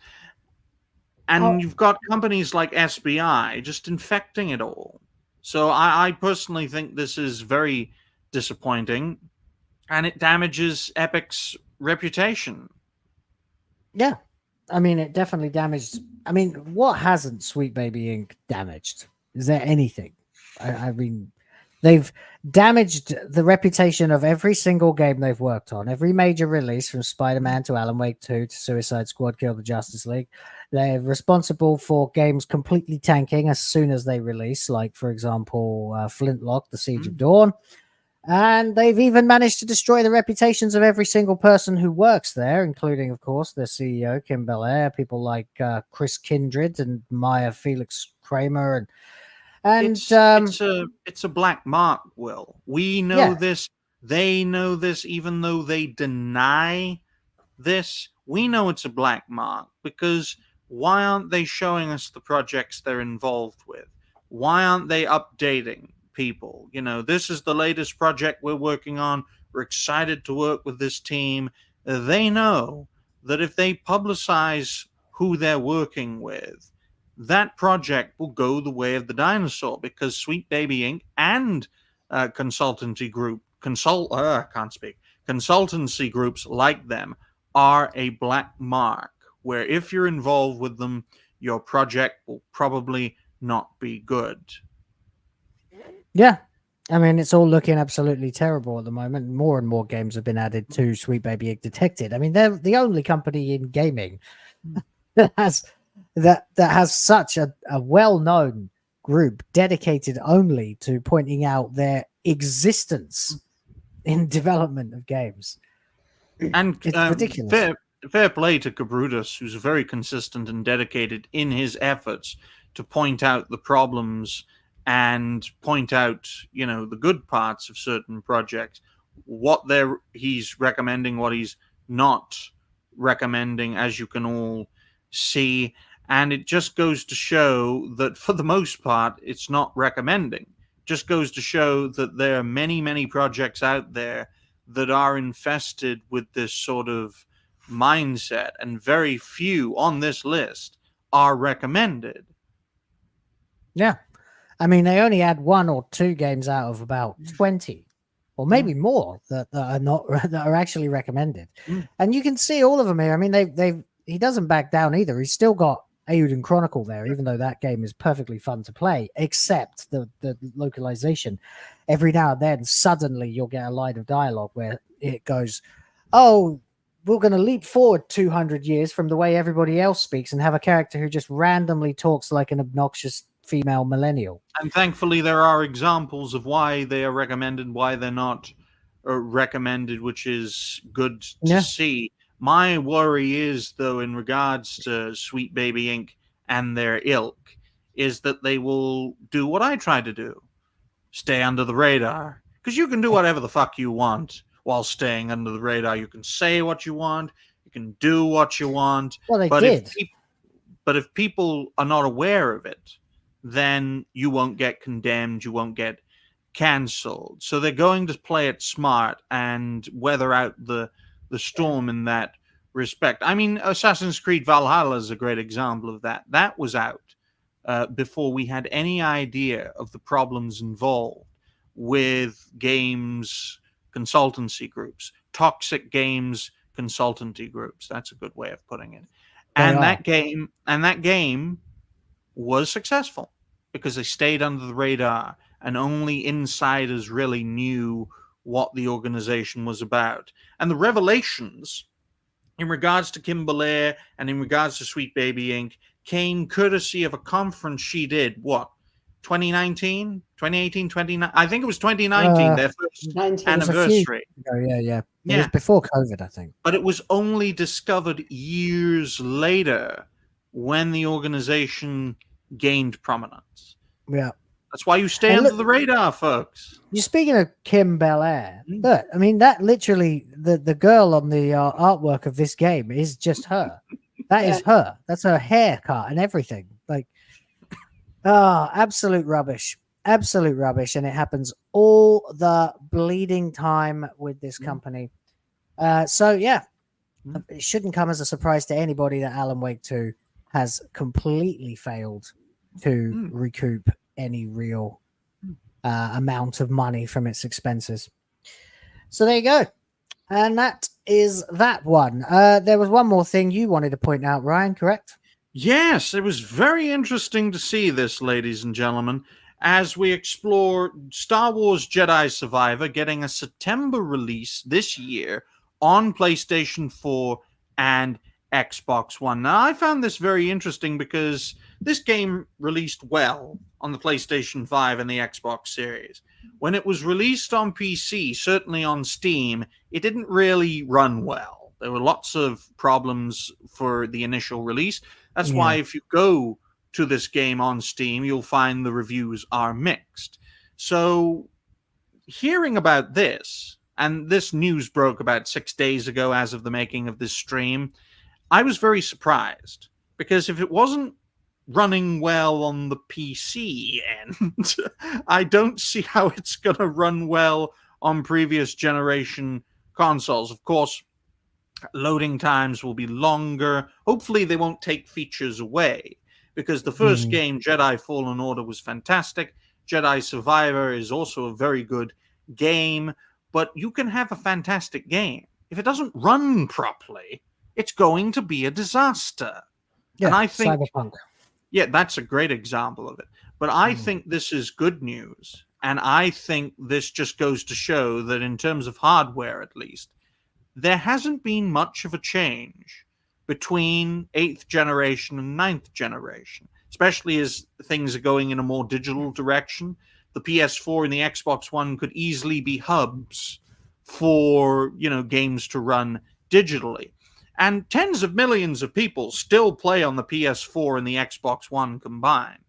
And you've got companies like SBI just infecting it all. So I personally think this is very disappointing, and it damages Epic's reputation. Yeah, I mean, it definitely damaged. I mean, what hasn't Sweet Baby Inc. damaged? Is there anything? I mean, They've damaged the reputation of every single game they've worked on. Every major release, from Spider-Man to Alan Wake 2 to Suicide Squad Kill the Justice League. They're responsible for games completely tanking as soon as they release, like, for example, Flintlock, The Siege of Dawn. And they've even managed to destroy the reputations of every single person who works there, including, of course, their CEO, Kim Belair, people like Chris Kindred and Maya Felix Kramer. It's a black mark, Will. We know this. They know this, even though they deny this. We know it's a black mark because why aren't they showing us the projects they're involved with? Why aren't they updating people? You know, this is the latest project we're working on. We're excited to work with this team. They know that if they publicize who they're working with, that project will go the way of the dinosaur, because Sweet Baby Inc. and consultancy groups like them are a black mark, where if you're involved with them, your project will probably not be good. Yeah. I mean, it's all looking absolutely terrible at the moment. More and more games have been added to Sweet Baby Inc. Detected. I mean, they're the only company in gaming that has such a well-known group dedicated only to pointing out their existence in development of games. And it's ridiculous. Fair play to Kabrutus, who's very consistent and dedicated in his efforts to point out the problems and point out, you know, the good parts of certain projects, what he's recommending, what he's not recommending, as you can all see. And it just goes to show that for the most part, it's not recommending. Just goes to show that there are many, many projects out there that are infested with this sort of mindset, and very few on this list are recommended. Yeah. I mean, they only had 1 or 2 games out of about 20, or maybe more that are actually recommended. And you can see all of them here. I mean, he doesn't back down either. He's still got Eiyuden Chronicle there, even though that game is perfectly fun to play, except the localization. Every now and then, suddenly you'll get a line of dialogue where it goes, "Oh, we're going to leap forward 200 years from the way everybody else speaks and have a character who just randomly talks like an obnoxious female millennial." And thankfully, there are examples of why they are recommended, why they're not recommended, which is good to see. My worry is, though, in regards to Sweet Baby Inc. and their ilk, is that they will do what I try to do. Stay under the radar. Because you can do whatever the fuck you want while staying under the radar. You can say what you want. You can do what you want. Well, they did. But if people are not aware of it, then you won't get condemned. You won't get cancelled. So they're going to play it smart and weather out the storm in that respect. I mean, Assassin's Creed Valhalla is a great example of that. That was out before we had any idea of the problems involved with games consultancy groups, toxic games consultancy groups. That's a good way of putting it. And that game was successful because they stayed under the radar and only insiders really knew what the organization was about. And the revelations in regards to Kim Belair and in regards to Sweet Baby Inc. came courtesy of a conference she did, 2019, 2018, 2019? I think it was 2019, their first anniversary. Yeah. It was before COVID, I think. But it was only discovered years later when the organization gained prominence. Yeah. That's why you stay under the radar, folks. You're speaking of Kim Belair. Look, I mean, that literally, the girl on the artwork of this game is just her. That is her. That's her haircut and everything. Like, absolute rubbish. Absolute rubbish. And it happens all the bleeding time with this company. So, yeah, it shouldn't come as a surprise to anybody that Alan Wake 2 has completely failed to recoup any real amount of money from its expenses. So there you go. And that is that one. There was one more thing you wanted to point out, Ryan, correct? Yes, it was very interesting to see this, ladies and gentlemen. as we explore Star Wars Jedi Survivor getting a September release this year on PlayStation 4 and Xbox One. Now, I found this very interesting because this game released well on the PlayStation 5 and the Xbox Series. When it was released on PC, certainly on Steam, it didn't really run well. There were lots of problems for the initial release. That's why if you go to this game on Steam, you'll find the reviews are mixed. So, hearing about this, and this news broke about 6 days ago as of the making of this stream, I was very surprised, because if it wasn't running well on the PC end, I don't see how it's going to run well on previous generation consoles. Of course, loading times will be longer. Hopefully they won't take features away, because the first game, Jedi Fallen Order, was fantastic. Jedi Survivor is also a very good game, but you can have a fantastic game. If it doesn't run properly, it's going to be a disaster. Yeah, and I think Cyberpunk. Yeah, that's a great example of it. But I think this is good news. And I think this just goes to show that in terms of hardware, at least, there hasn't been much of a change between 8th generation and 9th generation, especially as things are going in a more digital direction. The PS4 and the Xbox One could easily be hubs for, games to run digitally. And tens of millions of people still play on the PS4 and the Xbox One combined.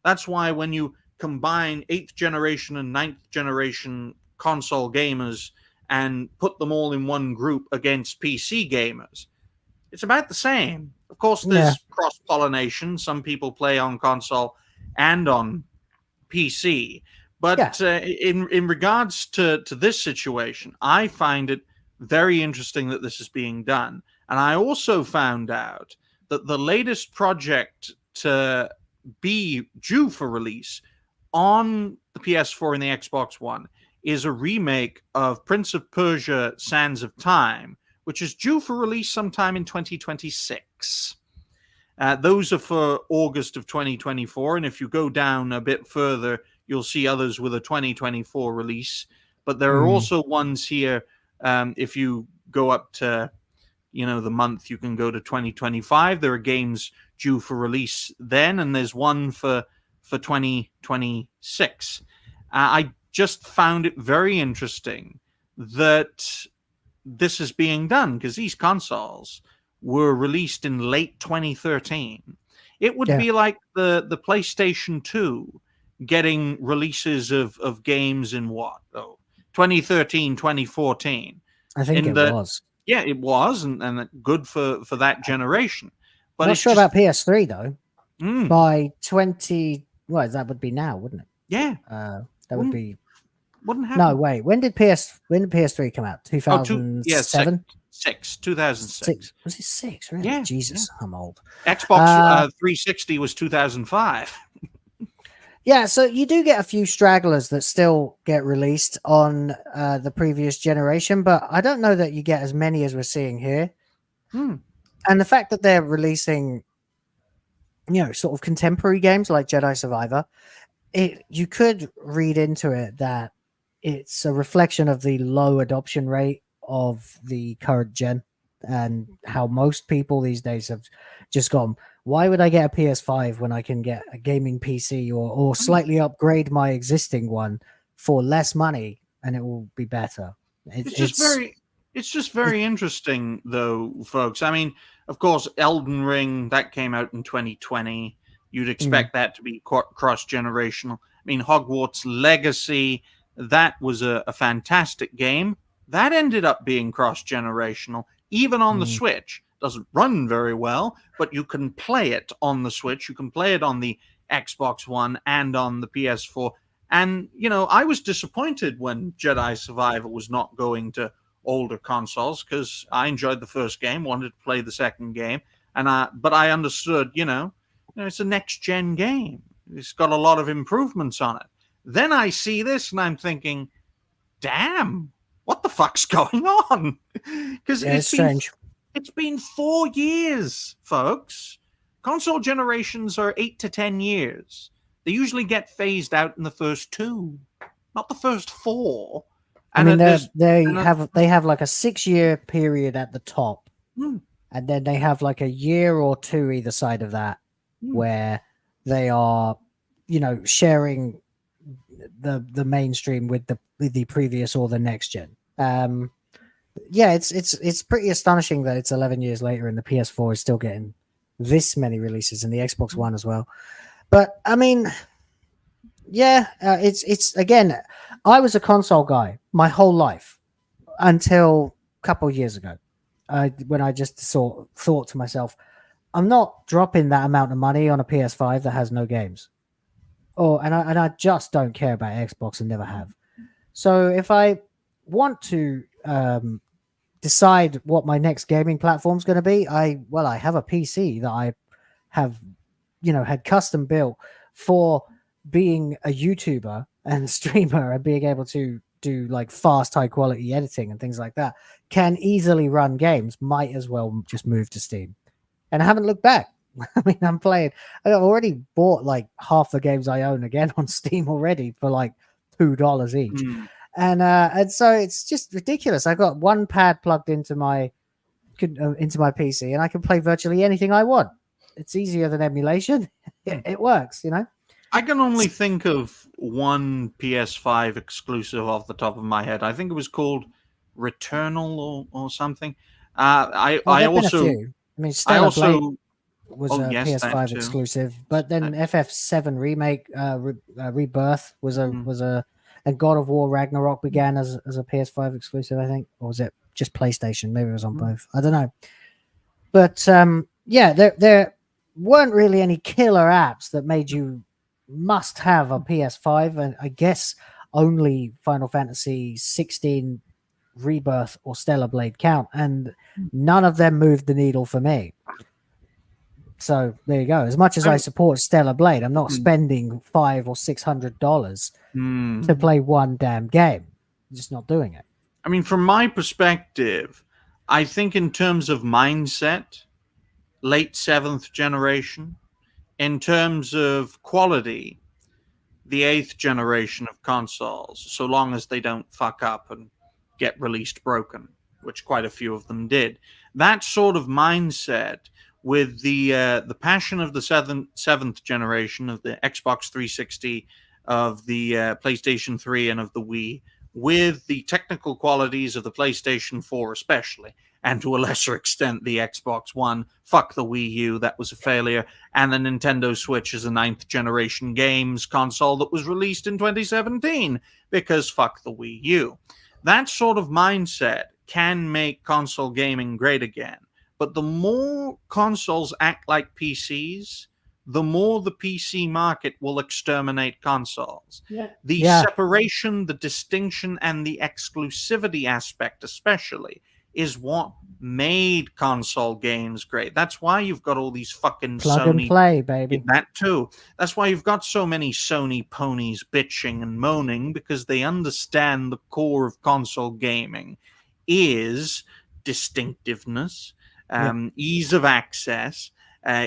That's why when you combine 8th generation and 9th generation console gamers and put them all in one group against PC gamers, it's about the same. Of course, there's cross-pollination. Some people play on console and on PC. But in regards to this situation, I find it very interesting that this is being done. And I also found out that the latest project to be due for release on the PS4 and the Xbox One is a remake of Prince of Persia: Sands of Time, which is due for release sometime in 2026. Those are for August of 2024, and if you go down a bit further, you'll see others with a 2024 release. But there are also ones here, if you go up to the month, you can go to 2025. There are games due for release then, and there's one for 2026. I just found it very interesting that this is being done, because these consoles were released in late 2013. It would be like the PlayStation 2 getting releases of games in 2013, 2014. I think it was. Yeah, it was, and good for that generation. But I'm not sure about PS3 though. By 20, that would be now, wouldn't it? Yeah, that would be. Wouldn't happen. No, wait. When did PS3 come out? 2007. 2006. Was it 6? Really? Yeah, Jesus, I'm old. Xbox 360 was 2005. Yeah, so you do get a few stragglers that still get released on the previous generation, but I don't know that you get as many as we're seeing here. And the fact that they're releasing, sort of contemporary games like Jedi Survivor, you could read into it that it's a reflection of the low adoption rate of the current gen and how most people these days have just gone, why would I get a PS5 when I can get a gaming PC or slightly upgrade my existing one for less money and it will be better? It's just very interesting, though, folks. I mean, of course, Elden Ring, that came out in 2020. You'd expect that to be cross-generational. I mean, Hogwarts Legacy, that was a fantastic game. That ended up being cross-generational, even on the Switch. Doesn't run very well, but you can play it on the Switch. You can play it on the Xbox One and on the PS4. And, I was disappointed when Jedi Survivor was not going to older consoles, because I enjoyed the first game, wanted to play the second game. But I understood, it's a next-gen game. It's got a lot of improvements on it. Then I see this and I'm thinking, damn, what the fuck's going on? Because it's strange. It's been 4 years, folks. Console generations are 8 to 10 years. They usually get phased out in the first 2, not the first 4. I mean, they have like a 6-year period at the top, and then they have like a year or 2 either side of that, where they are, sharing the mainstream with the previous or the next gen. Yeah, it's pretty astonishing that it's 11 years later and the PS4 is still getting this many releases, and the Xbox One as well. But I mean, yeah, it's again, I was a console guy my whole life until a couple of years ago, when I just thought to myself, I'm not dropping that amount of money on a PS5 that has no games. And I just don't care about Xbox and never have. So if I want to decide what my next gaming platform is going to be, I have a PC that I have, had custom built for being a YouTuber and streamer and being able to do like fast, high quality editing and things like that. Can easily run games. Might as well just move to Steam, and I haven't looked back. I mean, I've already bought like half the games I own again on Steam already for like $2 each. And so it's just ridiculous. I got one pad plugged into my PC, and I can play virtually anything I want. It's easier than emulation. It works, I can only think of one PS5 exclusive off the top of my head. I think it was called Returnal or something. I also was a PS5 exclusive, but then FF7 remake, Rebirth was a and God of War Ragnarok began as a PS5 exclusive, I think, or was it just PlayStation? Maybe it was on both. I don't know. But there weren't really any killer apps that made you must have a PS5, and I guess only Final Fantasy 16 Rebirth or Stellar Blade count, and none of them moved the needle for me. So there you go. As much as I support Stellar Blade, I'm not spending $500 or $600 to play one damn game. I'm just not doing it. I mean, from my perspective, I think in terms of mindset, late 7th generation. In terms of quality, the 8th generation of consoles, so long as they don't fuck up and get released broken, which quite a few of them did. That sort of mindset with the passion of the 7th generation of the Xbox 360, of the PlayStation 3 and of the Wii, with the technical qualities of the PlayStation 4 especially, and to a lesser extent the Xbox One, fuck the Wii U, that was a failure, and the Nintendo Switch is a 9th generation games console that was released in 2017, because fuck the Wii U. That sort of mindset can make console gaming great again. But the more consoles act like PCs, the more the PC market will exterminate consoles. The separation, the distinction, and the exclusivity aspect especially is what made console games great. That's why you've got all these fucking plug and play, baby. That too. That's why you've got so many Sony ponies bitching and moaning, because they understand the core of console gaming is distinctiveness, ease of access,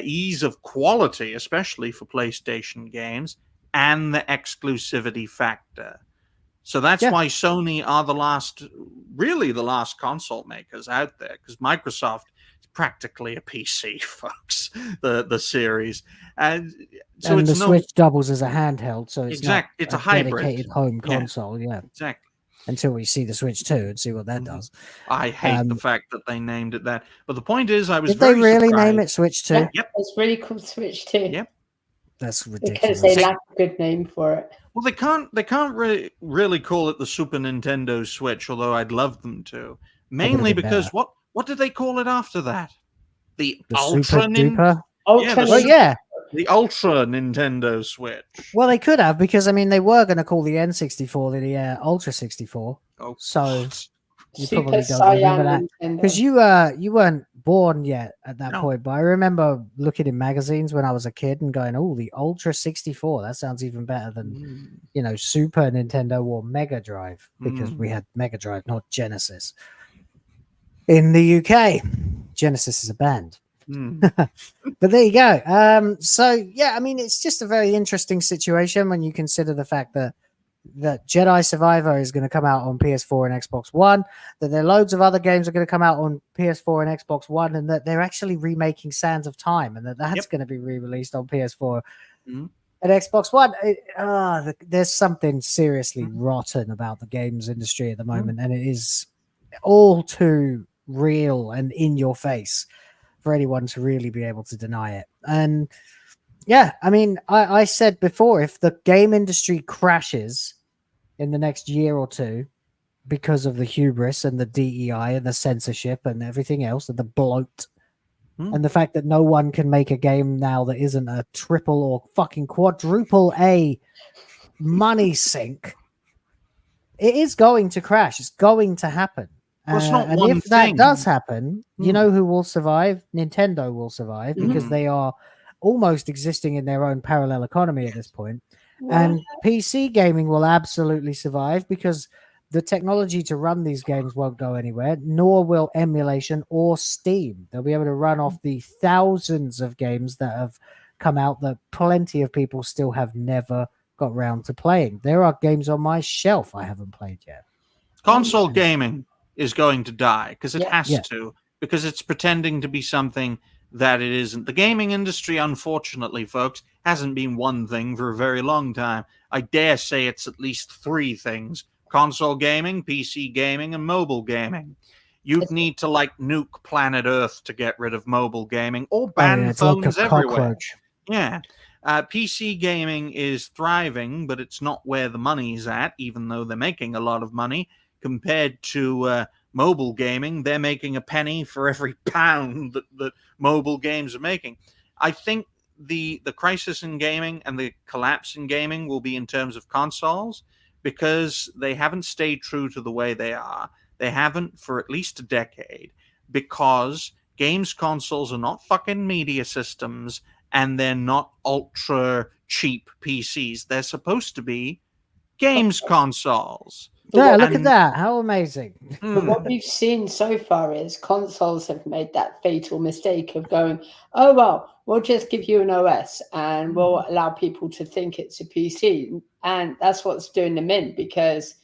ease of quality, especially for PlayStation games, and the exclusivity factor. So that's why Sony are the last console makers out there, because Microsoft is practically a PC, folks, the series. And so the Switch doubles as a handheld, so it's not it's a dedicated hybrid home console. Exactly. Until we see the Switch 2 and see what that does. I hate the fact that they named it that. But the point is, I was Did very they really surprised. name it Switch 2? Yep. It's really called Switch 2. Yep. That's ridiculous. Because they lack a good name for it. Well, they can't really call it the Super Nintendo Switch, although I'd love them to. Mainly because what did they call it after that? The Ultra Duper? The Ultra Nintendo Switch. Well, they could have, because I mean they were going to call the N64 the Ultra 64. Oh, so you Super probably don't remember that, because you weren't born yet at that point. But I remember looking in magazines when I was a kid and going, "Oh, the Ultra 64. That sounds even better than Super Nintendo or Mega Drive," because we had Mega Drive, not Genesis. In the UK, Genesis is a band. But there you go. So yeah, I mean, it's just a very interesting situation when you consider the fact that Jedi Survivor is going to come out on PS4 and Xbox One, that there are loads of other games are going to come out on PS4 and Xbox One, and that they're actually remaking Sands of Time, and that's going to be re-released on PS4 and Xbox One. There's something seriously rotten about the games industry at the moment, and it is all too real and in your face for anyone to really be able to deny it. And yeah, I mean, I said before, if the game industry crashes in the next year or two because of the hubris and the DEI and the censorship and everything else and the bloat and the fact that no one can make a game now that isn't a triple or fucking quadruple A money sink, it is going to crash. It's going to happen. Well, it's not and one if that thing. does happen, you know who will survive? Nintendo will survive because they are almost existing in their own parallel economy at this point. And PC gaming will absolutely survive because the technology to run these games won't go anywhere, nor will emulation or Steam. They'll be able to run off the thousands of games that have come out that plenty of people still have never got round to playing. There are games on my shelf I haven't played yet. Console gaming is going to die because it has Yeah. to, because it's pretending to be something that it isn't. The gaming industry, unfortunately, folks, hasn't been one thing for a very long time. I dare say it's at least three things: console gaming, PC gaming, and mobile gaming. You'd need to nuke planet Earth to get rid of mobile gaming, or ban it's like phones a everywhere. cockroach. Yeah. PC gaming is thriving, but it's not where the money's at, even though they're making a lot of money. Compared to mobile gaming, they're making a penny for every pound that mobile games are making. I think the crisis in gaming and the collapse in gaming will be in terms of consoles, because they haven't stayed true to the way they are. They haven't for at least a decade, because games consoles are not fucking media systems, and they're not ultra cheap PCs. They're supposed to be games consoles. Yeah, look at that. How amazing. But what we've seen so far is consoles have made that fatal mistake of going, oh, well, we'll just give you an OS and we'll allow people to think it's a PC. And that's what's doing them in, because,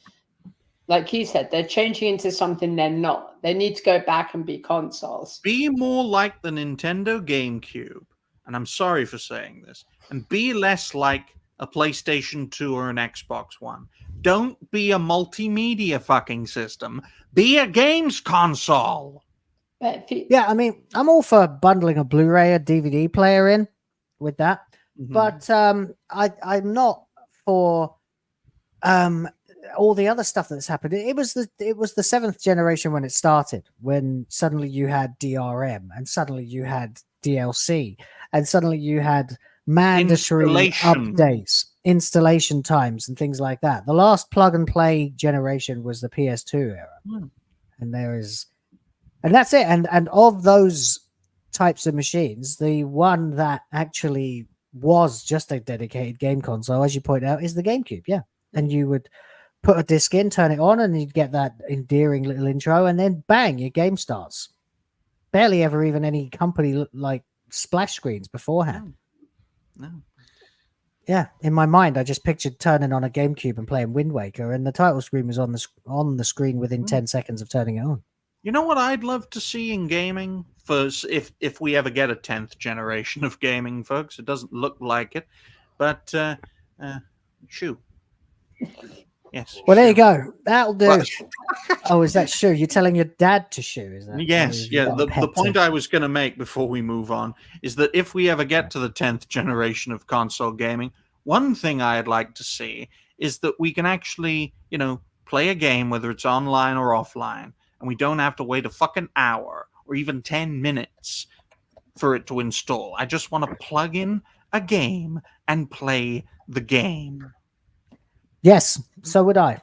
like you said, they're changing into something they're not. They need to go back and be consoles. Be more like the Nintendo GameCube, and I'm sorry for saying this, and be less like a PlayStation 2 or an Xbox One. Don't be a multimedia fucking system. Be a games console. Yeah, I mean, I'm all for bundling a Blu-ray, a DVD player in with that, but I'm not for all the other stuff that's happened. It was the seventh generation when it started, when suddenly you had DRM, and suddenly you had DLC, and suddenly you had mandatory updates, installation times, and things like that. The last plug and play generation was the PS2 era, and that's it. And of those types of machines, the one that actually was just a dedicated game console, as you point out, is the GameCube. Yeah, and you would put a disc in, turn it on, and you'd get that endearing little intro, and then bang, your game starts. Barely ever even any company like splash screens beforehand. No. Yeah, in my mind, I just pictured turning on a GameCube and playing Wind Waker, and the title screen was on the screen within 10 seconds of turning it on. You know what I'd love to see in gaming? If we ever get a 10th generation of gaming, folks. It doesn't look like it, but shoo. Yes. Well, there you go. That'll do. Oh, is that shoe? You're telling your dad to shoe? Is that? Yes. Yeah. The point I was going to make before we move on is that if we ever get to the 10th generation of console gaming, one thing I'd like to see is that we can actually, play a game, whether it's online or offline, and we don't have to wait a fucking hour or even 10 minutes for it to install. I just want to plug in a game and play the game. Yes, so would I.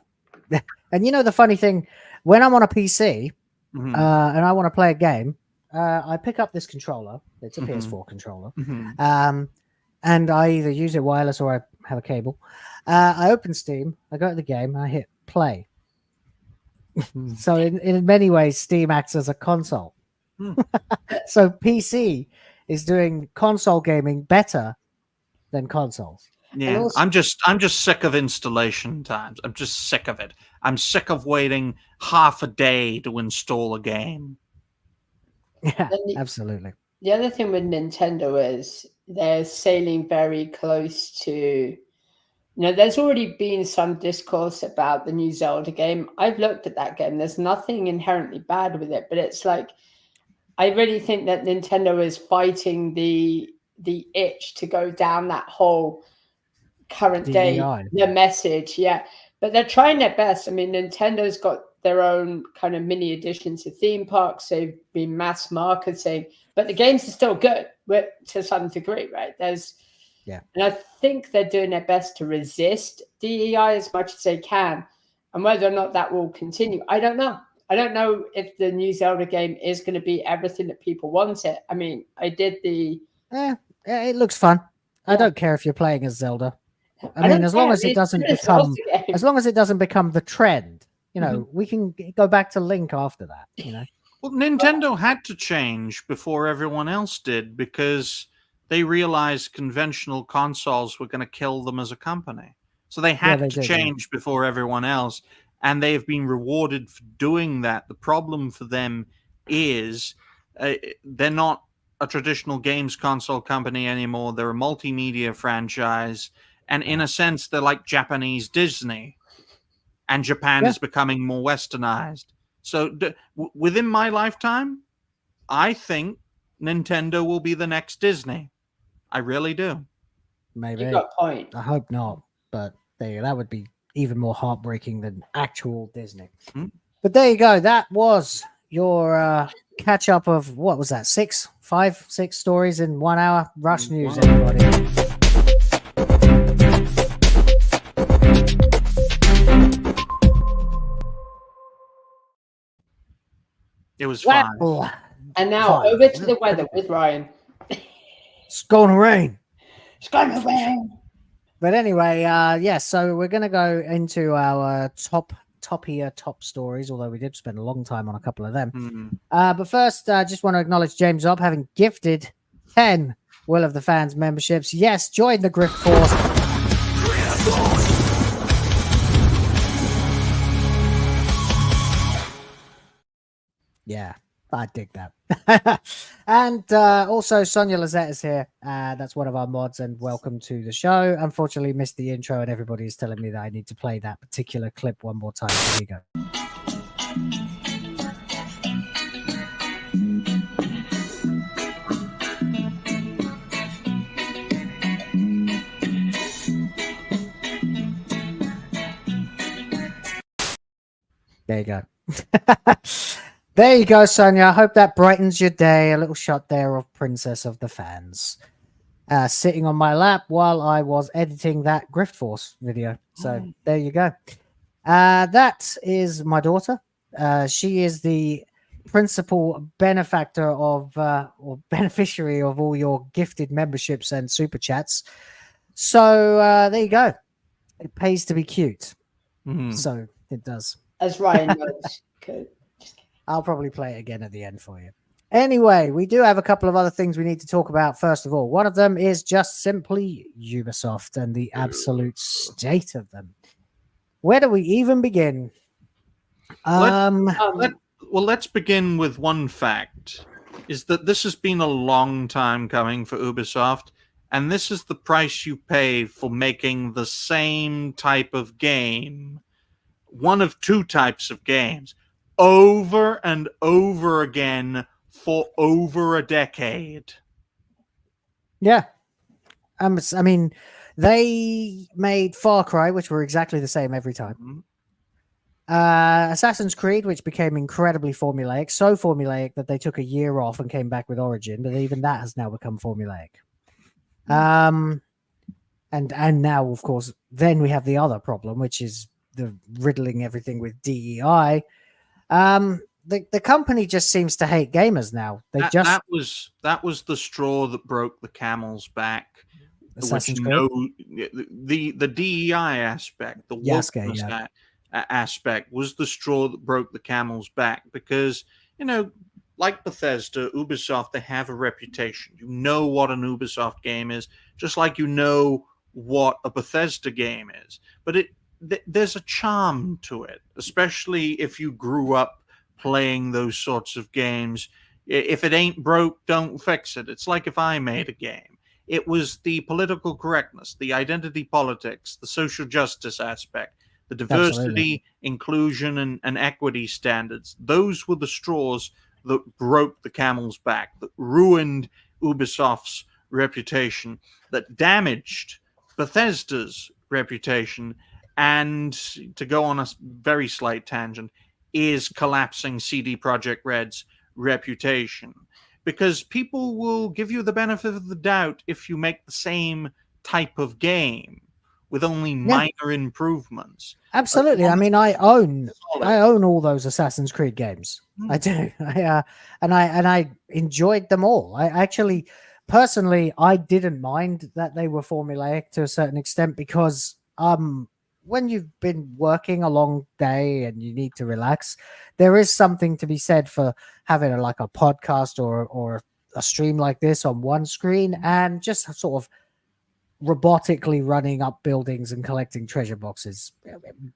And the funny thing, when I'm on a PC and I want to play a game, I pick up this controller. It's a PS4 controller. And I either use it wireless or I have a cable. I open Steam, I go to the game, I hit play. So in many ways, Steam acts as a console. So PC is doing console gaming better than consoles. Yeah, also- I'm just sick of installation times. I'm just sick of it. I'm sick of waiting half a day to install a game. Yeah, And absolutely. the other thing with Nintendo is they're sailing very close to, there's already been some discourse about the new Zelda game. I've looked at that game. There's nothing inherently bad with it, but it's like, I really think that Nintendo is fighting the itch to go down that whole current day, DEI. the message. Yeah. But they're trying their best. I mean, Nintendo's got their own kind of mini additions to theme parks. They've been mass marketing, but the games are still good to some degree, right? And I think they're doing their best to resist DEI as much as they can. And whether or not that will continue, I don't know. I don't know if the new Zelda game is going to be everything that people want it. I mean, I did the... it looks fun. I don't care if you're playing as Zelda. I mean, as long as it doesn't become the trend, we can go back to Link after that, Well, Nintendo had to change before everyone else did because they realized conventional consoles were going to kill them as a company. So they had to change before everyone else, and they have been rewarded for doing that. The problem for them is they're not a traditional games console company anymore. They're a multimedia franchise, and in a sense, they're like Japanese Disney, and Japan is becoming more westernized. So within my lifetime, I think Nintendo will be the next Disney. I really do. Maybe. You got a point. I hope not, but that would be even more heartbreaking than actual Disney. But there you go. That was your catch up of, what was that? 6 stories in 1 hour. Rush News, everybody. It was fun. And now over to the weather with Ryan. It's going to rain. It's going to rain. But anyway, so we're going to go into our top stories, although we did spend a long time on a couple of them. But first, I just want to acknowledge James Obb having gifted 10 Will of the Fans memberships. Yes, join the Grift Force. Yeah, I dig that. And also, Sonia Lizette is here. That's one of our mods, and welcome to the show. Unfortunately, missed the intro, and everybody is telling me that I need to play that particular clip one more time. Here you go. There you go. There you go, Sonia. I hope that brightens your day. A little shot there of Princess of the Fans sitting on my lap while I was editing that Grift Force video. So there you go. That is my daughter. She is the principal benefactor of or beneficiary of all your gifted memberships and super chats. So there you go. It pays to be cute. So it does. As Ryan knows. Okay. I'll probably play it again at the end for you. Anyway, we do have a couple of other things we need to talk about. First of all, one of them is just simply Ubisoft and the absolute state of them. Where do we even begin? Let's begin with one fact, is that this has been a long time coming for Ubisoft, and this is the price you pay for making the same type of game, one of two types of games, over and over again for over a decade. Yeah. I mean, they made Far Cry, which were exactly the same every time. Assassin's Creed, which became incredibly formulaic, so formulaic that they took a year off and came back with Origin, but even that has now become formulaic. And now, of course, then we have the other problem, which is the riddling everything with DEI. The company just seems to hate gamers now. That was the straw that broke the camel's back. Assassin's Creed? The DEI aspect, the wokeness aspect was the straw that broke the camel's back, because like Bethesda, Ubisoft, they have a reputation. You know what an Ubisoft game is, just like you know what a Bethesda game is. But there's a charm to it, especially if you grew up playing those sorts of games. If it ain't broke, don't fix it. It's like if I made a game. It was the political correctness, the identity politics, the social justice aspect, the diversity, Absolutely. inclusion, and equity standards. Those were the straws that broke the camel's back, that ruined Ubisoft's reputation, that damaged Bethesda's reputation, and to go on a very slight tangent, is collapsing CD Projekt Red's reputation. Because people will give you the benefit of the doubt if you make the same type of game with only minor improvements. Absolutely. I mean, I own all those Assassin's Creed games. I do. And I enjoyed them all. I actually, personally, I didn't mind that they were formulaic to a certain extent, because when you've been working a long day and you need to relax, there is something to be said for having a podcast or a stream like this on one screen and just sort of robotically running up buildings and collecting treasure boxes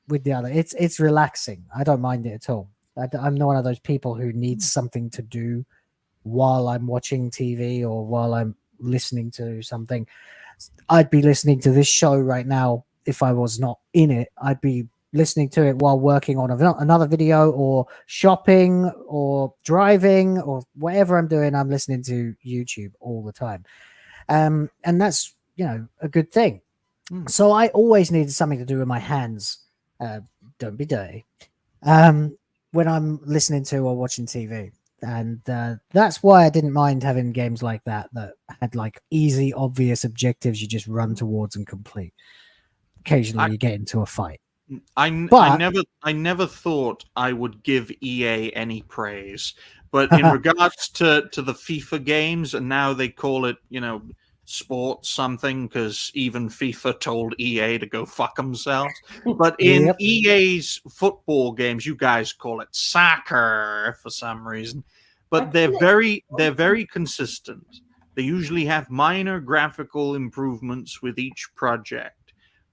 with the other. It's relaxing. I don't mind it at all. I'm not one of those people who needs something to do while I'm watching TV or while I'm listening to something. I'd be listening to this show right now. If I was not in it, I'd be listening to it while working on another video or shopping or driving or whatever I'm doing. I'm listening to YouTube all the time. And that's, a good thing. So I always needed something to do with my hands. Don't be dirty. When I'm listening to or watching TV. And that's why I didn't mind having games like that had easy, obvious objectives you just run towards and complete. Occasionally you get into a fight. I never thought I would give EA any praise, but in regards to the FIFA games, and now they call it, sports something, because even FIFA told EA to go fuck themselves. But in EA's football games, you guys call it soccer for some reason. But they're very consistent. They usually have minor graphical improvements with each project.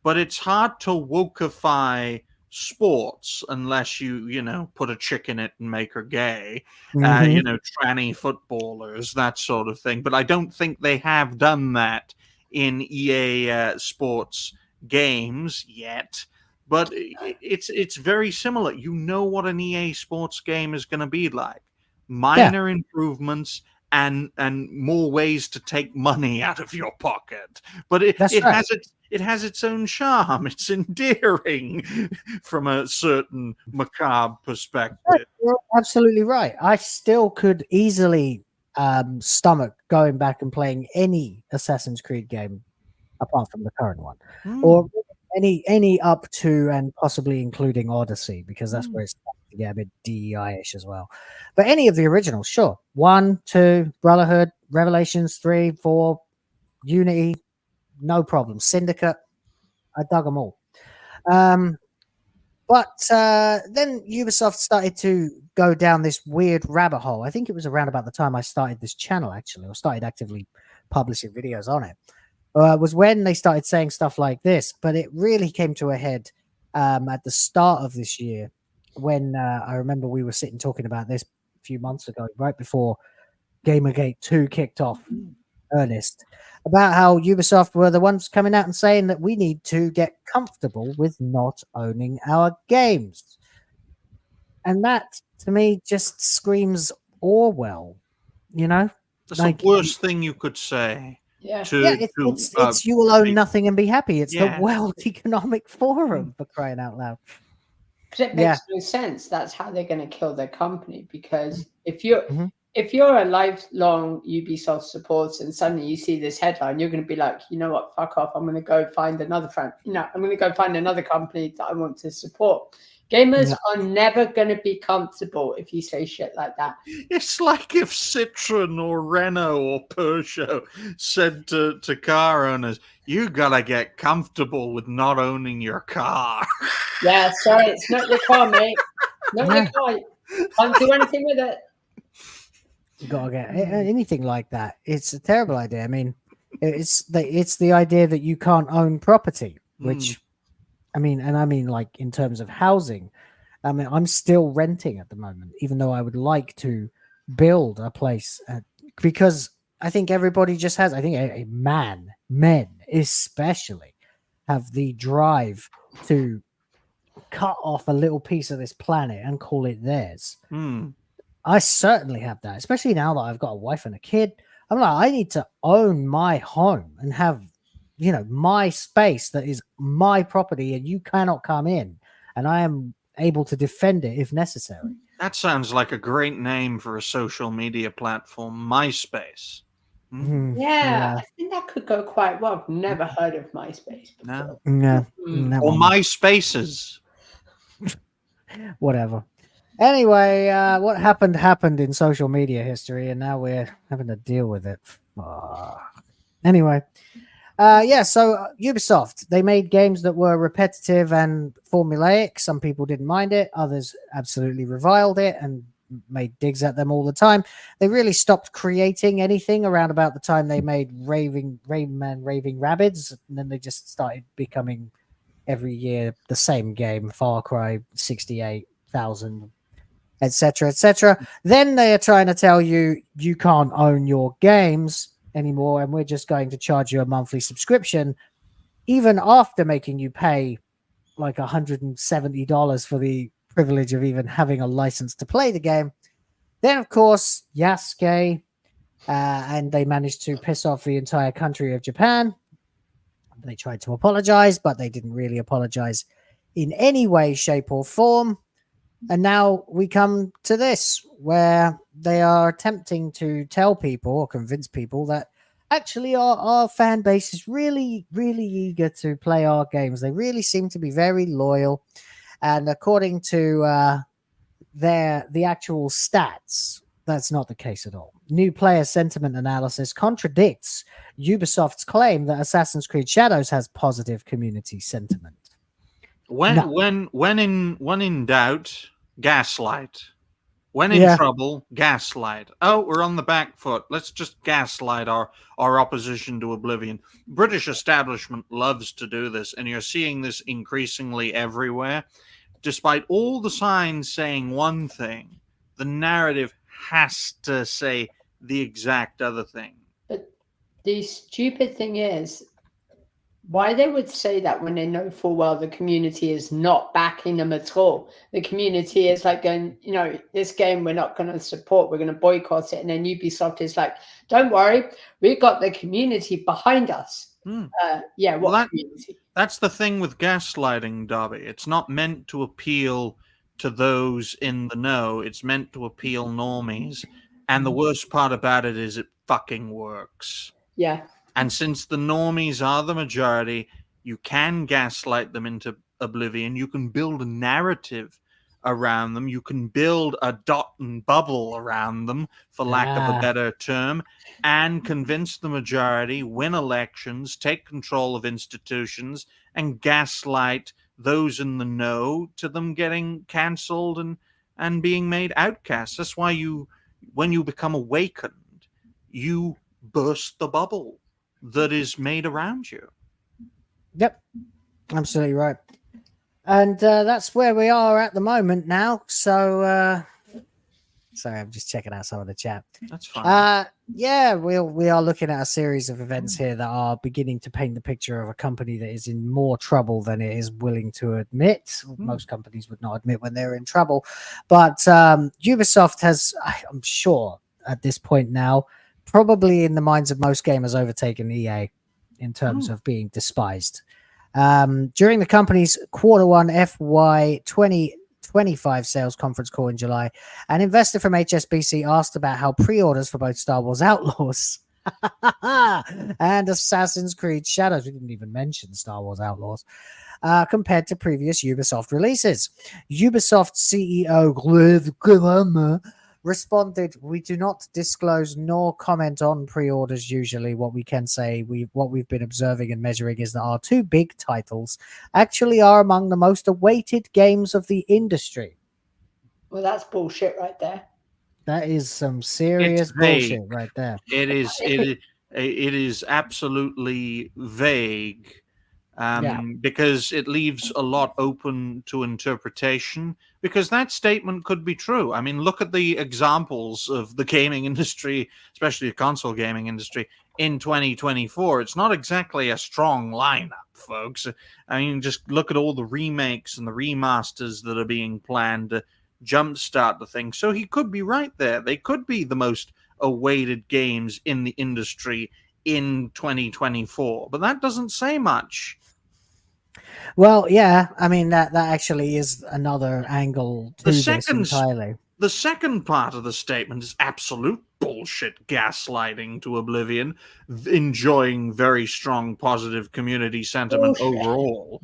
But it's hard to wokify sports unless you put a chick in it and make her gay, tranny footballers, that sort of thing. But I don't think they have done that in EA sports games yet. But it's very similar. You know what an EA sports game is going to be like. Minor improvements and more ways to take money out of your pocket. But it has its own charm. It's endearing from a certain macabre perspective. You're absolutely right. I still could easily stomach going back and playing any Assassin's Creed game apart from the current one, or any up to and possibly including Odyssey, because that's where it's starting to get a bit DEI-ish as well. But any of the originals, sure. 1, 2, Brotherhood, Revelations, 3, 4, Unity, no problem. Syndicate, I dug them all. But then Ubisoft started to go down this weird rabbit hole. I think it was around about the time I started this channel, actually, or started actively publishing videos on it. Was when they started saying stuff like this. But it really came to a head at the start of this year, when I remember we were sitting talking about this a few months ago, right before Gamergate 2 kicked off. Ernest, about how Ubisoft were the ones coming out and saying that we need to get comfortable with not owning our games. And that, to me, just screams Orwell, That's the worst thing you could say. It's you will own nothing and be happy. It's the World Economic Forum, for crying out loud. But it makes no sense. That's how they're going to kill their company, because if you're a lifelong Ubisoft supporter and suddenly you see this headline, you're going to be like, you know what, fuck off. I'm going to go find another friend. I'm going to go find another company that I want to support. Gamers are never going to be comfortable if you say shit like that. It's like if Citroen or Renault or Peugeot said to car owners, you got to get comfortable with not owning your car. Yeah, sorry, it's not your car, mate. Not your car. Can't do anything with it. You gotta get anything like that. It's a terrible idea. I mean, it's the idea that you can't own property, which I mean like in terms of housing. I mean, I'm still renting at the moment, even though I would like to build a place because I think everybody just has. I think men especially have the drive to cut off a little piece of this planet and call it theirs. I certainly have that, especially now that I've got a wife and a kid. I'm like, I need to own my home and have, my space that is my property, and you cannot come in, and I am able to defend it if necessary. That sounds like a great name for a social media platform, MySpace. Yeah, I think that could go quite well. I've never heard of MySpace before. No. Or MySpaces. Whatever. Anyway, what happened in social media history, and now we're having to deal with it. Anyway, so Ubisoft, they made games that were repetitive and formulaic. Some people didn't mind it. Others absolutely reviled it and made digs at them all the time. They really stopped creating anything around about the time they made Raving Rabbids, and then they just started becoming every year the same game, Far Cry 68,000, etc., etc. Then they are trying to tell you can't own your games anymore, and we're just going to charge you a monthly subscription, even after making you pay like $170 for the privilege of even having a license to play the game. Then, of course, Yasuke, and they managed to piss off the entire country of Japan. They tried to apologize, but they didn't really apologize in any way, shape, or form. And now we come to this, where they are attempting to tell people or convince people that actually our fan base is really, really eager to play our games. They really seem to be very loyal. And according to the actual stats, that's not the case at all. New player sentiment analysis contradicts Ubisoft's claim that Assassin's Creed Shadows has positive community sentiment. When in doubt, gaslight. When in trouble, gaslight. Oh, we're on the back foot. Let's just gaslight our opposition to Oblivion. British establishment loves to do this, and you're seeing this increasingly everywhere. Despite all the signs saying one thing, the narrative has to say the exact other thing. But the stupid thing is, why they would say that when they know full well the community is not backing them at all. The community is like going, this game we're not going to support, we're going to boycott it. And then Ubisoft is like, don't worry, we've got the community behind us. Community? That's the thing with gaslighting, Darby. It's not meant to appeal to those in the know. It's meant to appeal normies. And the worst part about it is it fucking works. Yeah. And since the normies are the majority, you can gaslight them into oblivion. You can build a narrative around them. You can build a dot and bubble around them, for lack of a better term, and convince the majority, win elections, take control of institutions, and gaslight those in the know to them getting cancelled and being made outcasts. That's why when you become awakened, you burst the bubble that is made around you. Yep, absolutely right. And that's where we are at the moment now. So, sorry, I'm just checking out some of the chat. That's fine. We are looking at a series of events here that are beginning to paint the picture of a company that is in more trouble than it is willing to admit. Most companies would not admit when they're in trouble. But Ubisoft has, I'm sure, at this point now, probably in the minds of most gamers, overtaken EA in terms of being despised. During the company's Q1 FY 2025 sales conference call in July, an investor from HSBC asked about how pre-orders for both Star Wars Outlaws and Assassin's Creed Shadows, we didn't even mention Star Wars Outlaws, compared to previous Ubisoft releases. Ubisoft CEO responded, "We do not disclose nor comment on pre-orders usually. What we can say, what we've been observing and measuring is that our two big titles actually are among the most awaited games of the industry." Well, that's bullshit right there. That is some serious bullshit right there. It is absolutely vague. Because it leaves a lot open to interpretation, because that statement could be true. I mean, look at the examples of the gaming industry, especially the console gaming industry, in 2024. It's not exactly a strong lineup, folks. I mean, just look at all the remakes and the remasters that are being planned to jumpstart the thing. So he could be right there. They could be the most awaited games in the industry in 2024, but that doesn't say much. Well, yeah, I mean that actually is another angle to this entirely. The second part of the statement is absolute bullshit, gaslighting to oblivion, enjoying very strong positive community sentiment overall.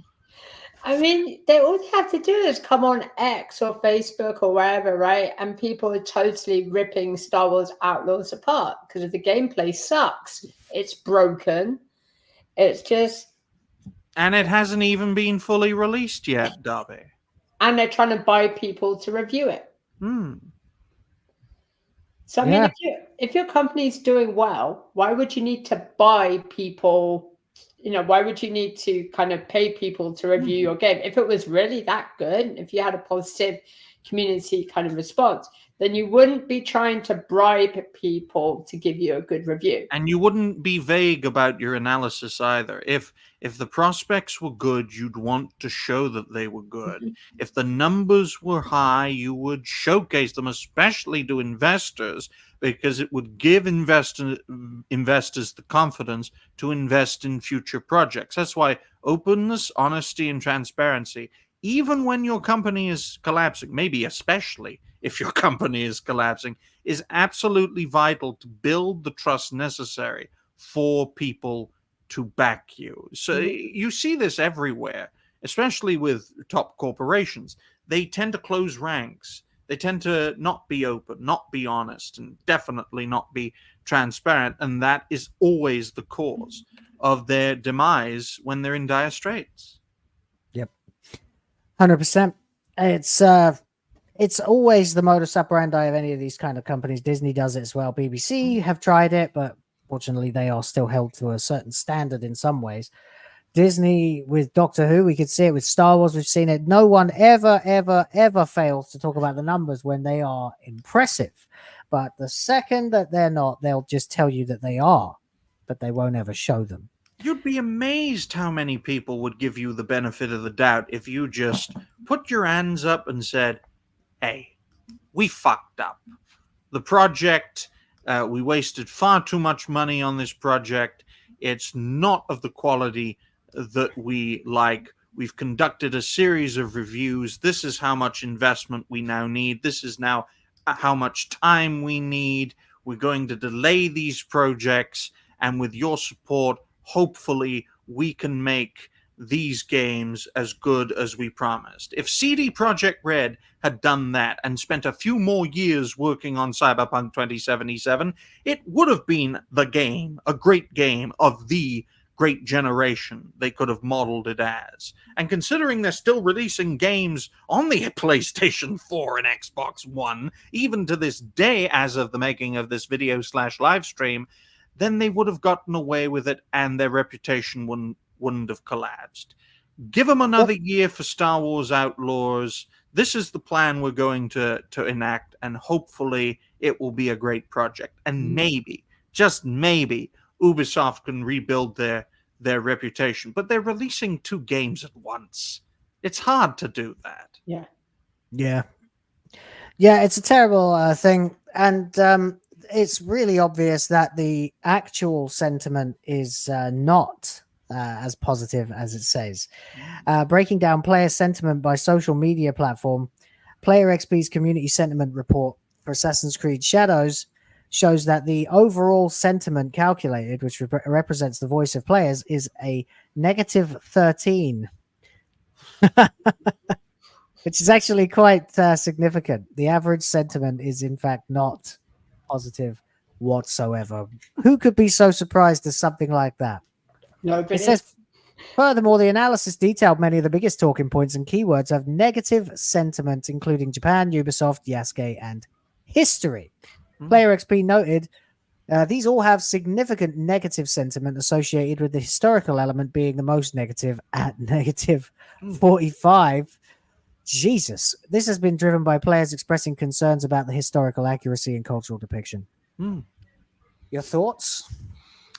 I mean, all they have to do is come on X or Facebook or wherever, right? And people are totally ripping Star Wars Outlaws apart because the gameplay sucks. It's broken. It's just... And it hasn't even been fully released yet, Darby. And they're trying to buy people to review it. So, I mean, if your company's doing well, why would you need to buy people? You know, why would you need to kind of pay people to review your game? If it was really that good, if you had a positive community kind of response, then you wouldn't be trying to bribe people to give you a good review. And you wouldn't be vague about your analysis either. If the prospects were good, you'd want to show that they were good. If the numbers were high, you would showcase them, especially to investors, because it would give investors the confidence to invest in future projects. That's why openness, honesty, and transparency, even when your company is collapsing, maybe especially if your company is collapsing, is absolutely vital to build the trust necessary for people to back you. So you see this everywhere, especially with top corporations. They tend to close ranks. They tend to not be open, not be honest, and definitely not be transparent. And that is always the cause of their demise when they're in dire straits. Yep. 100%. It's always the modus operandi of any of these kind of companies. Disney does it as well. BBC have tried it, but fortunately they are still held to a certain standard in some ways. Disney with Doctor Who, we could see it with Star Wars. We've seen it. No one ever fails to talk about the numbers when they are impressive. But the second that they're not, they'll just tell you that they are, but they won't ever show them. You'd be amazed how many people would give you the benefit of the doubt if you just put your hands up and said, hey, we fucked up. The project, we wasted far too much money on this project. It's not of the quality that we like. We've conducted a series of reviews. This is how much investment we now need. This is now how much time we need. We're going to delay these projects. And with your support, hopefully we can make these games as good as we promised. If CD Projekt Red had done that and spent a few more years working on Cyberpunk 2077, it would have been the game, a great game of the great generation they could have modeled it as. And considering they're still releasing games on the PlayStation 4 and Xbox One, even to this day as of the making of this video/live stream, then they would have gotten away with it and their reputation wouldn't have collapsed. Give them another year for Star Wars Outlaws. This is the plan we're going to enact, and hopefully it will be a great project. And maybe, just maybe, Ubisoft can rebuild their reputation. But they're releasing 2 games at once. It's hard to do that. Yeah, it's a terrible thing. And it's really obvious that the actual sentiment is not as positive as it says. Breaking down player sentiment by social media platform, Player XP's community sentiment report for Assassin's Creed Shadows shows that the overall sentiment calculated, which represents the voice of players, is a -13, which is actually quite significant. The average sentiment is in fact not positive whatsoever. Who could be so surprised at something like that? Nobody. It says, furthermore, the analysis detailed many of the biggest talking points and keywords of negative sentiment, including Japan, Ubisoft, Yasuke, and history. Player XP noted, these all have significant negative sentiment associated with the historical element being the most negative at negative 45. Jesus. This has been driven by players expressing concerns about the historical accuracy and cultural depiction. Your thoughts?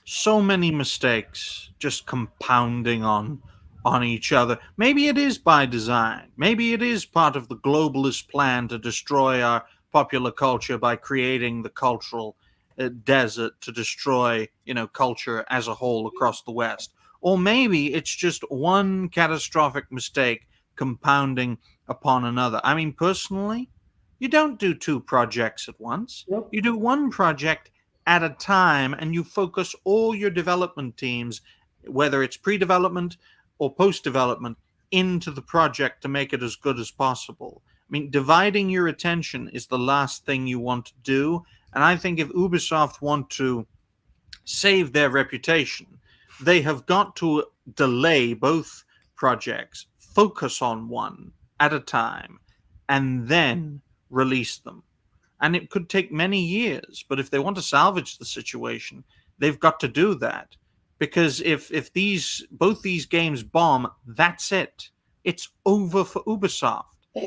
So many mistakes just compounding on each other. Maybe it is by design. Maybe it is part of the globalist plan to destroy our popular culture by creating the cultural desert to destroy, culture as a whole across the West. Or maybe it's just one catastrophic mistake compounding upon another. I mean, personally, you don't do 2 projects at once. Nope. You do 1 project at a time, and you focus all your development teams, whether it's pre-development or post-development, into the project to make it as good as possible. I mean, dividing your attention is the last thing you want to do. And I think if Ubisoft want to save their reputation, they have got to delay both projects, focus on one at a time, and then release them. And it could take many years, but if they want to salvage the situation, they've got to do that. Because if both these games bomb, that's it. It's over for Ubisoft.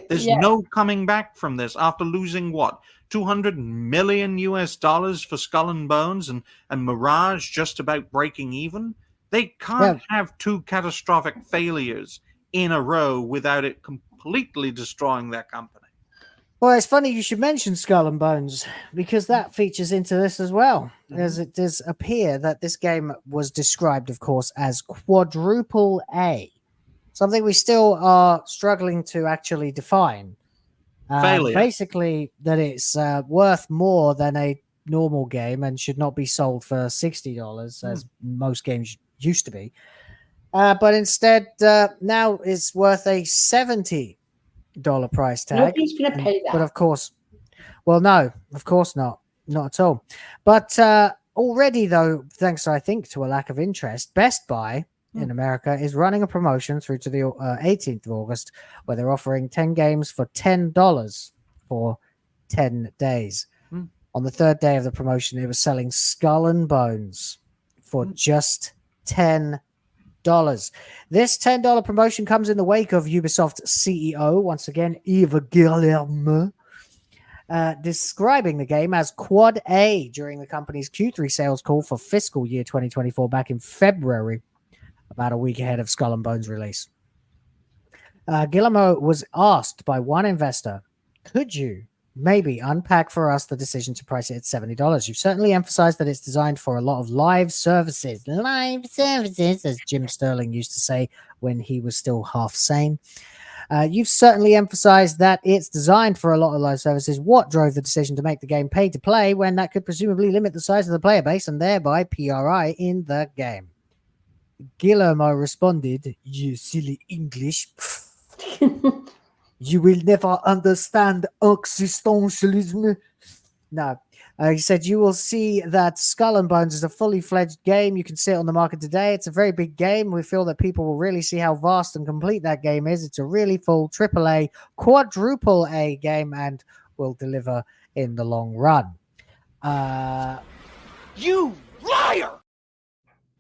There's no coming back from this after losing what? $200 million for Skull and Bones and Mirage just about breaking even. They can't have 2 catastrophic failures in a row without it completely destroying their company. Well, it's funny you should mention Skull and Bones because that features into this as well, as it does appear that this game was described, of course, as quadruple A, something we still are struggling to actually define. Failure. Basically, that it's worth more than a normal game and should not be sold for $60, as most games used to be. But instead, now it's worth a $70 price tag. Nobody's going to pay that. But of course, well, no, of course not. Not at all. But already, though, thanks, I think, to a lack of interest, Best Buy in America is running a promotion through to the 18th of August where they're offering 10 games for $10 for 10 days. On the 3rd day of the promotion, it was selling Skull and Bones for just $10. This $10 promotion comes in the wake of Ubisoft CEO, once again, Yves Guillemot, describing the game as Quad A during the company's Q3 sales call for fiscal year 2024 back in February, about a week ahead of Skull and Bones release. Guillemot was asked by one investor, could you maybe unpack for us the decision to price it at $70? You've certainly emphasized that it's designed for a lot of live services, as Jim Sterling used to say when he was still half sane. You've certainly emphasized that it's designed for a lot of live services. What drove the decision to make the game pay to play when that could presumably limit the size of the player base and thereby PRI in the game? Guillermo responded, you silly English. You will never understand existentialism. No. He said, you will see that Skull and Bones is a fully fledged game. You can see it on the market today. It's a very big game. We feel that people will really see how vast and complete that game is. It's a really full AAA, quadruple A game and will deliver in the long run. You liar!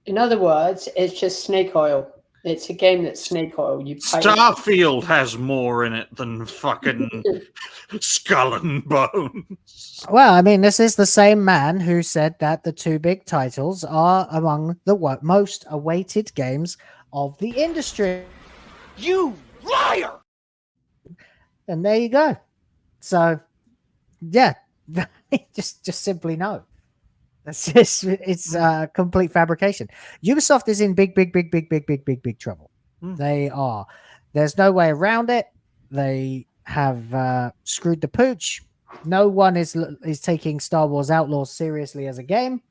In other words, it's just snake oil. It's a game that's snake oil. You pay Starfield has more in it than fucking Skull and Bones. Well, I mean, this is the same man who said that the 2 big titles are among the most awaited games of the industry. You liar! And there you go. So, yeah, just simply no. It's complete fabrication. Ubisoft is in big trouble. They are. There's no way around it. They have screwed the pooch. No one is taking Star Wars Outlaws seriously as a game.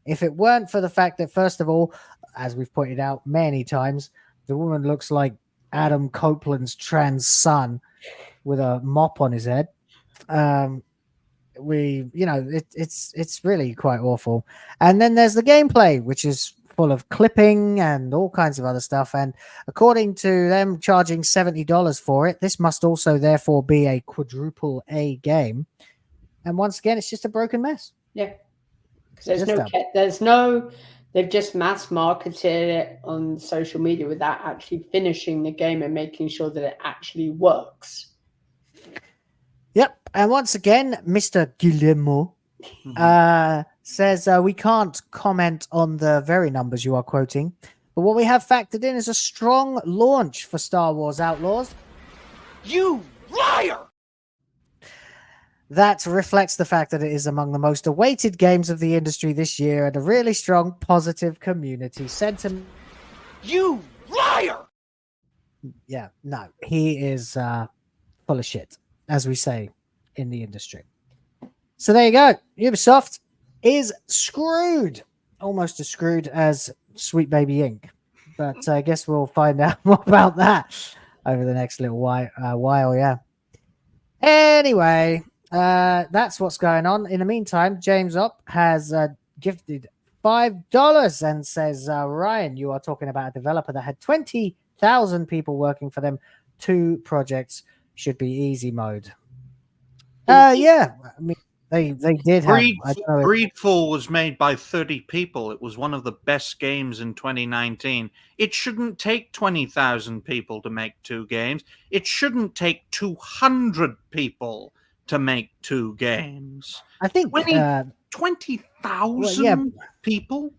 If it weren't for the fact that, first of all, as we've pointed out many times, the woman looks like Adam Copeland's trans son with a mop on his head. It's really quite awful. And then there's the gameplay, which is full of clipping and all kinds of other stuff. And according to them charging $70 for it, this must also therefore be a quadruple A game. And once again, it's just a broken mess. Yeah. Because there's no, they've just mass marketed it on social media without actually finishing the game and making sure that it actually works. Yep. And once again, Mr. Guillermo says we can't comment on the very numbers you are quoting, but what we have factored in is a strong launch for Star Wars Outlaws. You liar! That reflects the fact that it is among the most awaited games of the industry this year and a really strong positive community sentiment. You liar! Yeah, no, he is full of shit, as we say in the industry. So there you go. Ubisoft is screwed. Almost as screwed as Sweet Baby Inc. But I guess we'll find out more about that over the next little while, yeah. Anyway, that's what's going on. In the meantime, James Opp has gifted $5 and says, Ryan, you are talking about a developer that had 20,000 people working for them. 2 projects should be easy mode. Yeah, I mean, they did have... Greedfall was made by 30 people. It was one of the best games in 2019. It shouldn't take 20,000 people to make 2 games. It shouldn't take 200 people to make 2 games. I think 20,000 people?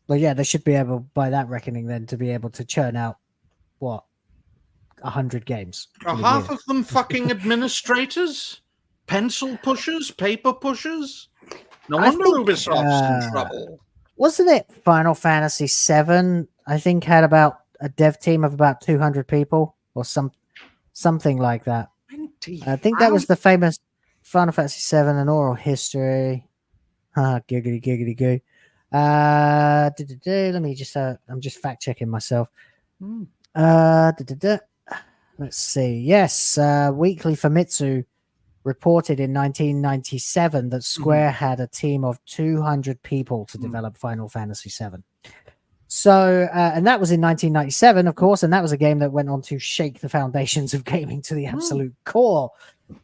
Well, yeah, they should be able, by that reckoning, then, to be able to churn out, what, 100 games. Are half of them fucking administrators? Pencil pushers? Paper pushers? No wonder Ubisoft's in trouble. Wasn't it Final Fantasy VII, I think, had about a dev team of about 200 people or something like that. I think that was the famous Final Fantasy VII and oral history. Giggity, giggity, goo. Let me just, I'm just fact checking myself. Let's see. Yes, Weekly Famitsu reported in 1997 that Square had a team of 200 people to develop Final Fantasy VII. So, and that was in 1997, of course, and that was a game that went on to shake the foundations of gaming to the absolute core.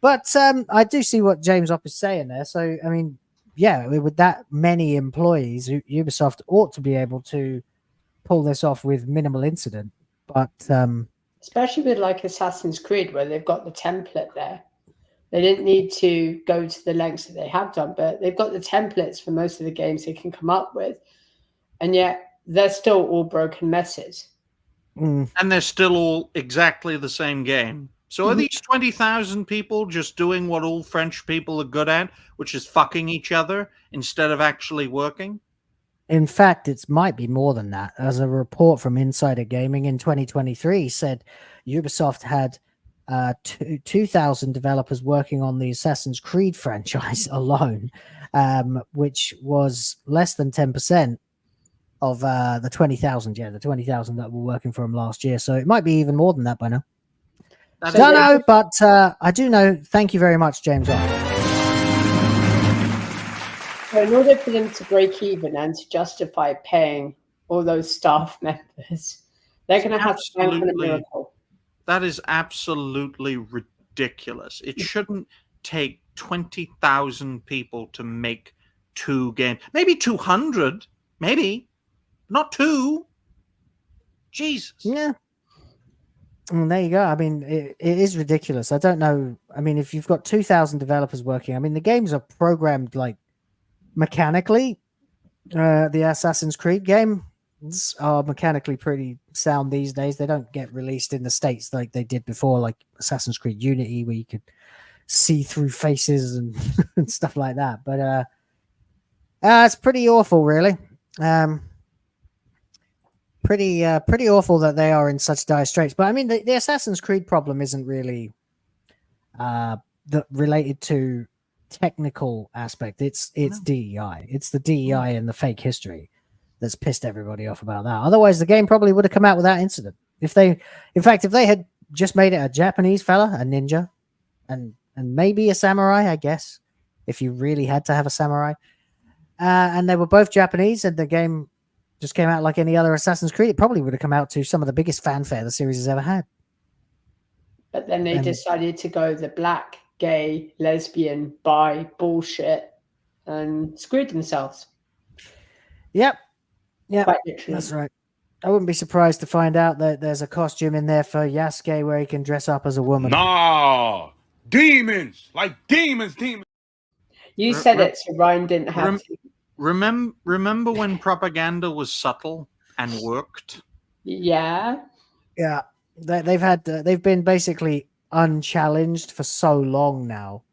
But I do see what James Opp is saying there. So, I mean, yeah, with that many employees, Ubisoft ought to be able to pull this off with minimal incident. But especially with like Assassin's Creed, where they've got the template there. They didn't need to go to the lengths that they have done, but they've got the templates for most of the games they can come up with. And yet they're still all broken messes. And they're still all exactly the same game. So are these 20,000 people just doing what all French people are good at, which is fucking each other instead of actually working? In fact, it might be more than that. As a report from Insider Gaming in 2023 said Ubisoft had 2,000 developers working on the Assassin's Creed franchise alone, which was less than 10% of the 20,000. Yeah, the 20,000 that were working for them last year. So it might be even more than that by now. Don't know, but I do know. Thank you very much, James. So in order for them to break even and to justify paying all those staff members, they're going to have to bank on a miracle. That is absolutely ridiculous. It shouldn't take 20,000 people to make 2 games. Maybe 200, maybe. Not 2. Jesus. Yeah. Well, there you go. I mean, it is ridiculous. I don't know. I mean, if you've got 2,000 developers working, I mean, the games are programmed like mechanically. The Assassin's Creed games are mechanically pretty sound these days. They don't get released in the States like they did before, like Assassin's Creed Unity, where you could see through faces and, and stuff like that. But it's pretty awful, really. Pretty awful that they are in such dire straits. But I mean, the Assassin's Creed problem isn't really related to technical aspect. It's DEI. It's the DEI and the fake history that's pissed everybody off about that. Otherwise, the game probably would have come out without incident. If they had just made it a Japanese fella, a ninja, and maybe a samurai, I guess, if you really had to have a samurai, and they were both Japanese, and the game just came out like any other Assassin's Creed, it probably would have come out to some of the biggest fanfare the series has ever had. But then they decided to go the black gay, lesbian, bi bullshit and screwed themselves. Yep. Yeah, Quite literally. that's right. I wouldn't be surprised to find out that there's a costume in there for Yasuke where he can dress up as a woman. Nah, demons, like demons. You said it, so Ryan didn't have to. Remember when propaganda was subtle and worked? Yeah. Yeah, they've been basically unchallenged for so long now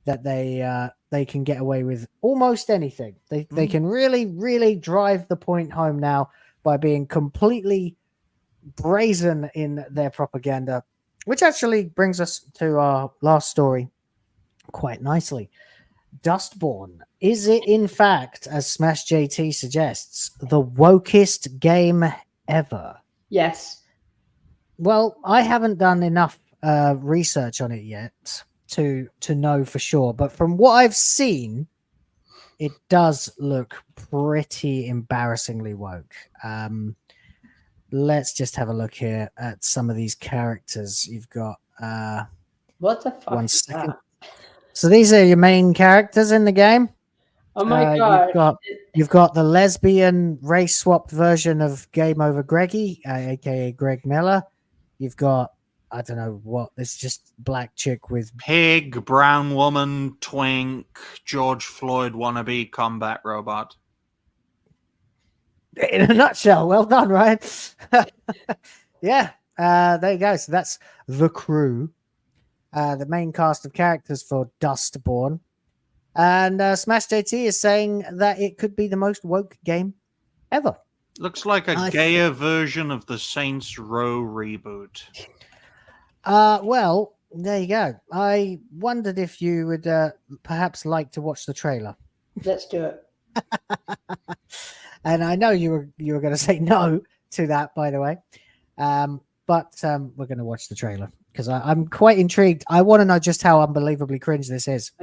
that they can get away with almost anything. They can really drive the point home now by being completely brazen in their propaganda, which actually brings us to our last story quite nicely. Dustborn. Is it in fact, as Smash JT suggests, the wokest game ever? Yes. Well, I haven't done enough research on it yet to know for sure, but from what I've seen, it does look pretty embarrassingly woke. Let's just have a look here at some of these characters. You've got what the fuck? 1 second. So these are your main characters in the game. Oh my god! You've got the lesbian race swapped version of Game Over Greggy, aka Greg Miller. You've got, I don't know what, it's just black chick with pig, brown woman, twink, George Floyd wannabe combat robot. In a nutshell. Well done, Ryan. Yeah, there you go. So that's the crew, the main cast of characters for Dustborn. And Smash JT is saying that it could be the most woke game ever. Looks like a gayer version of the Saints Row reboot. Well, there you go. I wondered if you would perhaps like to watch the trailer. Let's do it. And I know you were going to say no to that, by the way. But we're going to watch the trailer because I'm quite intrigued. I want to know just how unbelievably cringe this is.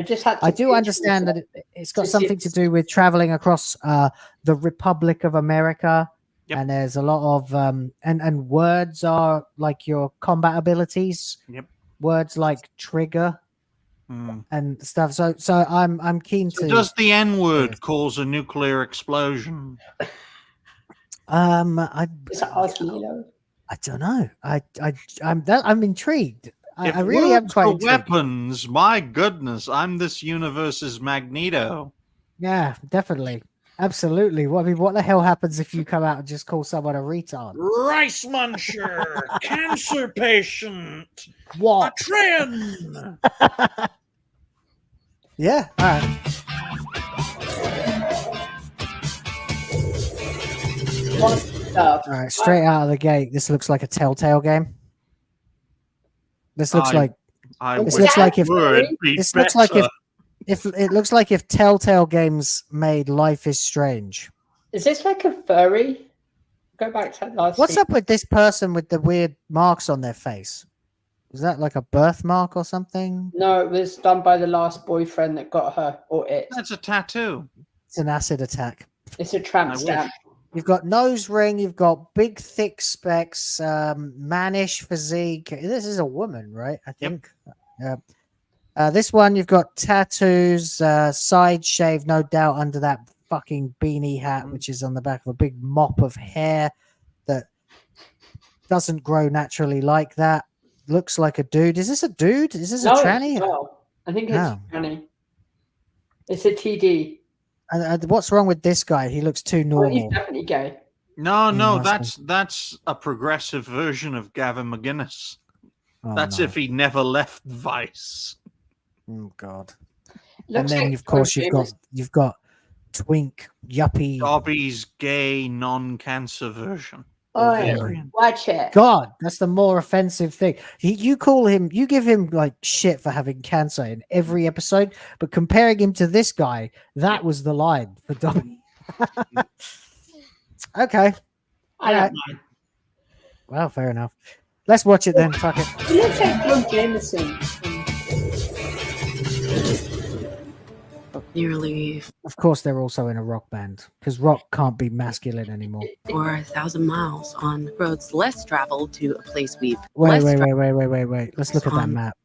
I do understand that it's got something to do with traveling across the Republic of America. Yep. And there's a lot of and words are like your combat abilities. Yep. Words like trigger and stuff. So I'm keen to. Does the N-word cause a nuclear explosion? I don't know. I'm intrigued. I really am quite intrigued. Weapons. My goodness, I'm this universe's Magneto. Yeah, definitely. Absolutely. Well, I mean, what the hell happens if you come out and just call someone a retard? Rice muncher, cancer patient, what? A trend. Yeah. All right. All right. Straight out of the gate, this looks like a Telltale game. This looks like. This looks like if. This looks like if it looks like if Telltale Games made Life is Strange. Is this like a furry? Go back to last. What's up with this person with the weird marks on their face? Is that like a birthmark or something? No, it was done by the last boyfriend that got her, or it. That's a tattoo. It's an acid attack. It's a tramp stamp. You've got nose ring. You've got big, thick specs, mannish physique. This is a woman, right? I think. Yep. This one, you've got tattoos, side shave, no doubt, under that fucking beanie hat, which is on the back of a big mop of hair that doesn't grow naturally like that. Looks like a dude. Is this a dude? Is this a tranny? No, I think it's a tranny. It's a TD. What's wrong with this guy? He looks too normal. He's definitely gay. No, that's a progressive version of Gavin McGuinness. That's if he never left Vice. Oh God! And then, of course, you've got Twink Yuppie Dobby's gay non-cancer version. Oh, watch it! God, that's the more offensive thing. You give him like shit for having cancer in every episode, but comparing him to this guy, that was the line for Dobby. Okay, I don't mind. Well, fair enough. Let's watch it then. Fuck it. It looks like John Jameson. Nearly. Of course, they're also in a rock band because rock can't be masculine anymore. Or 1,000 miles on roads less traveled to a place we've. Wait. Let's look at that map.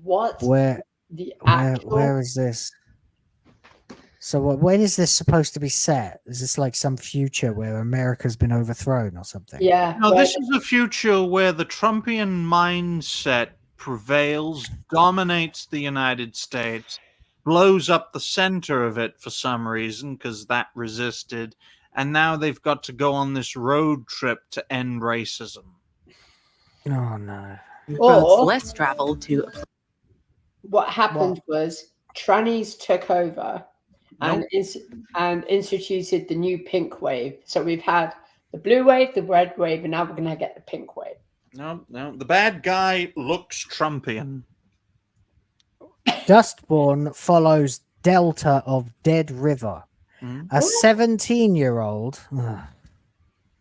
what Where the actual... where is this? So when is this supposed to be set? Is this like some future where America's been overthrown or something? Yeah. No, this is a future where the Trumpian mindset prevails, dominates the United States, blows up the center of it for some reason because that resisted, and now they've got to go on this road trip to end racism. Oh no. Or less travel to. What happened was trannies took over and instituted the new pink wave. So we've had the blue wave, the red wave, and now we're going to get the pink wave. No, the bad guy looks Trumpian. Dustborn follows Delta of Dead River, a 17-year-old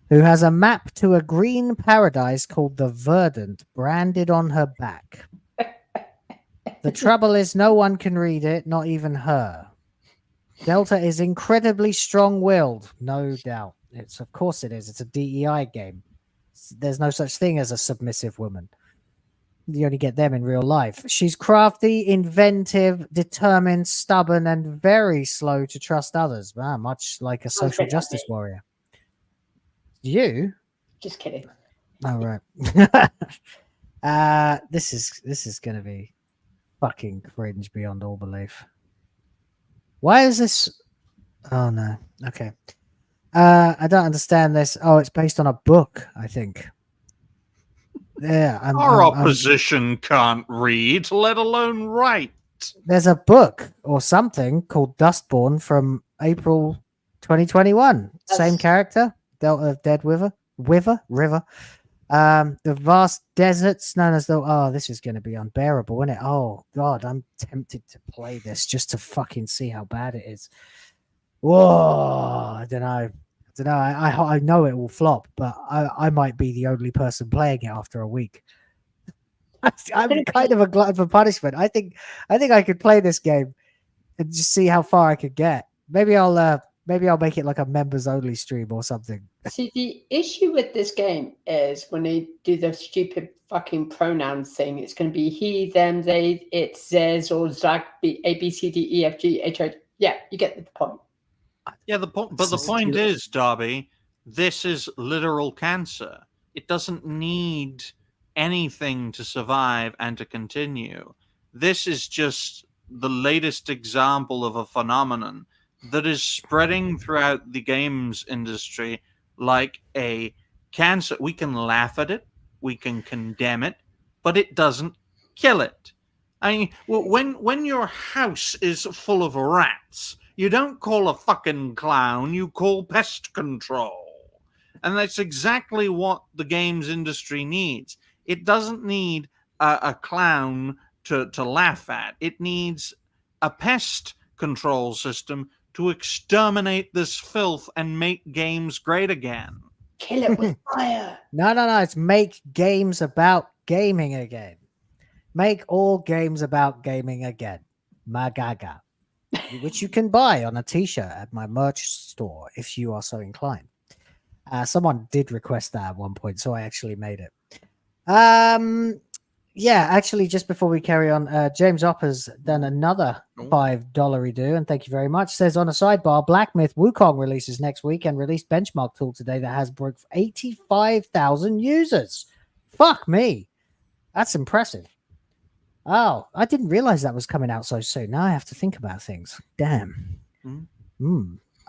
who has a map to a green paradise called the Verdant branded on her back. The trouble is no one can read it, not even her. Delta is incredibly strong-willed, no doubt. Of course it is. It's a DEI game. There's no such thing as a submissive woman. You only get them in real life. She's crafty, inventive, determined, stubborn, and very slow to trust others. Much like a social justice warrior. You? Just kidding. Oh, right. This is going to be fucking cringe beyond all belief. Why is this? Oh no. Okay. I don't understand this. Oh, it's based on a book, I think. Yeah. Our opposition can't read, let alone write. There's a book or something called Dustborn from April 2021. Same character, Delta of Dead River. The vast deserts known as the... Oh, this is going to be unbearable, isn't it? Oh, God, I'm tempted to play this just to fucking see how bad it is. Whoa, I don't know. I know it will flop, but I might be the only person playing it after a week. I'm kind of a glutton for punishment. I think I could play this game and just see how far I could get. Maybe I'll make it like a members only stream or something. See, the issue with this game is when they do the stupid fucking pronoun thing, it's going to be he, them, they, it, theirs, or Zach, A, B, C, D, E, F, G, H, I. Yeah, you get the point. Yeah, the point is, Darby, this is literal cancer. It doesn't need anything to survive and to continue. This is just the latest example of a phenomenon that is spreading throughout the games industry like a cancer. We can laugh at it, we can condemn it, but it doesn't kill it. I mean, when your house is full of rats, you don't call a fucking clown, you call pest control. And that's exactly what the games industry needs. It doesn't need a clown to laugh at. It needs a pest control system to exterminate this filth and make games great again. Kill it with fire. No. It's make games about gaming again. Make all games about gaming again. Magaga. Which you can buy on a t-shirt at my merch store if you are so inclined. Someone did request that at one point, so I actually made it. Yeah, actually, just before we carry on, James Opper's done another $5 redo, and thank you very much. Says on a sidebar, Black Myth Wukong releases next week and released benchmark tool today that has broke 85,000 users. Fuck me. That's impressive. Oh, I didn't realize that was coming out so soon. Now I have to think about things. Damn.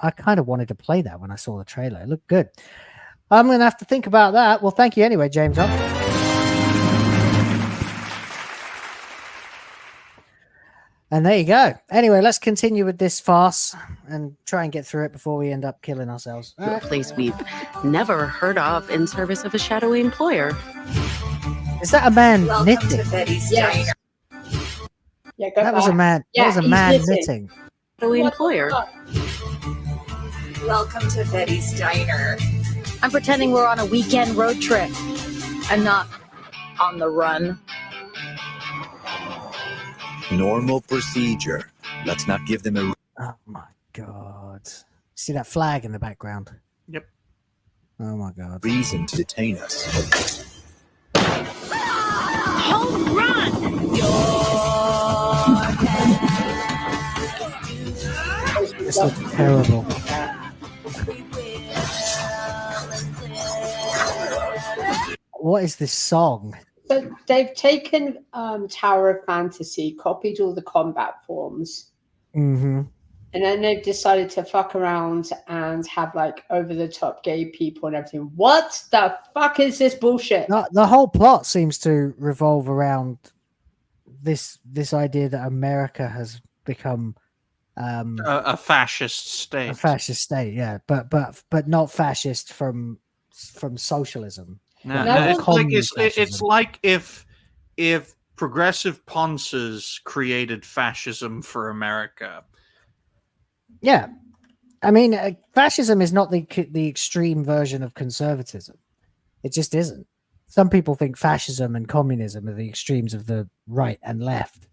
I kind of wanted to play that when I saw the trailer. It looked good. I'm going to have to think about that. Well, thank you anyway, James. And there you go. Anyway, let's continue with this farce and try and get through it before we end up killing ourselves. A place we've never heard of in service of a shadowy employer. Is that a man Welcome knitting? to Betty's Diner. Yeah, go That was back. a man. Yeah, that was a he's man knitting. knitting. Shadowy employer. Welcome to Betty's Diner. I'm pretending we're on a weekend road trip. I'm not on the run. Normal procedure. Let's not give them a... Oh my god. See that flag in the background? Yep. Oh my god. reason to detain us. Home run! This looks terrible. What is this song? So they've taken Tower of Fantasy, copied all the combat forms, Mm-hmm. and then they've decided to fuck around and have like over-the-top gay people and everything. What the fuck is this bullshit? The whole plot seems to revolve around this idea that America has become a fascist state. A fascist state, yeah, but not fascist from socialism. No, Communist it's like if progressive ponces created fascism for America. Yeah, I mean, fascism is not the extreme version of conservatism. It just isn't. Some people think fascism and communism are the extremes of the right and left,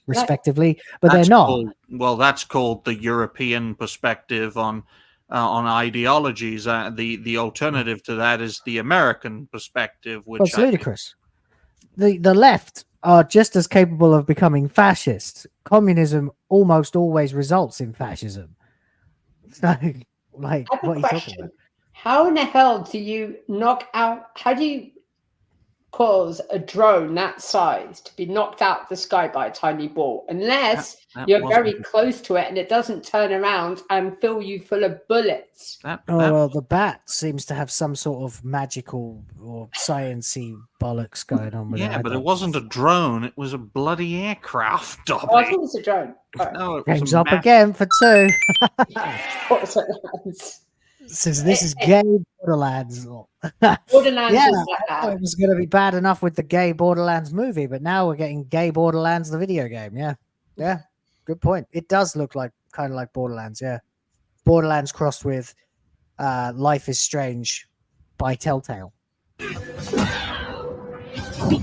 respectively, but they're not. That's called the European perspective on ideologies. The alternative to that is the American perspective, which It's ludicrous. The left are just as capable of becoming fascist. Communism almost always results in fascism. So, like, what are you talking about? How in the hell do you knock out? How do you cause a drone that size to be knocked out of the sky by a tiny ball? Unless you're very close to it and it doesn't turn around and fill you full of bullets. Well, the bat seems to have some sort of magical or sciencey bollocks going on with it. Yeah, but it wasn't a drone; it was a bloody aircraft. Oh, I thought it was a drone. No, it Game's up again for 2. This is gay Borderlands. Borderlands yeah, is I thought it was going to be bad enough with the gay Borderlands movie, but now we're getting gay Borderlands, the video game. Yeah, good point. It does look like kind of like Borderlands. Yeah, Borderlands crossed with Life is Strange by Telltale. Be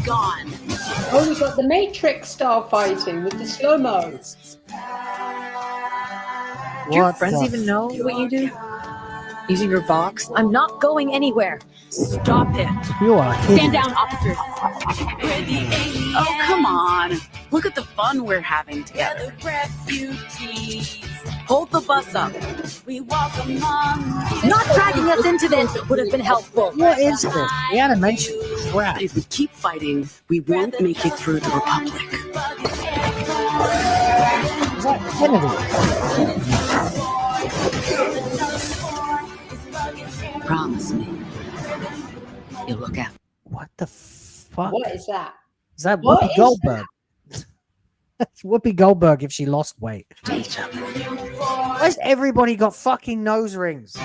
gone. Oh, we got the Matrix style fighting with the slow-mo. Do your friends even know what you do? Using your box? I'm not going anywhere. Stop it. You are Stand down, officers. Oh, come on. Look at the fun we're having together. Hold the bus up. Not dragging us into this would have been helpful. What is this? The animation crap. If we keep fighting, we won't make it through the Republic. Is that Kennedy? Promise me. You'll look out. What the fuck? What is that? Is that What Whoopi is Goldberg? That's Whoopi Goldberg if she lost weight. Why's everybody got fucking nose rings?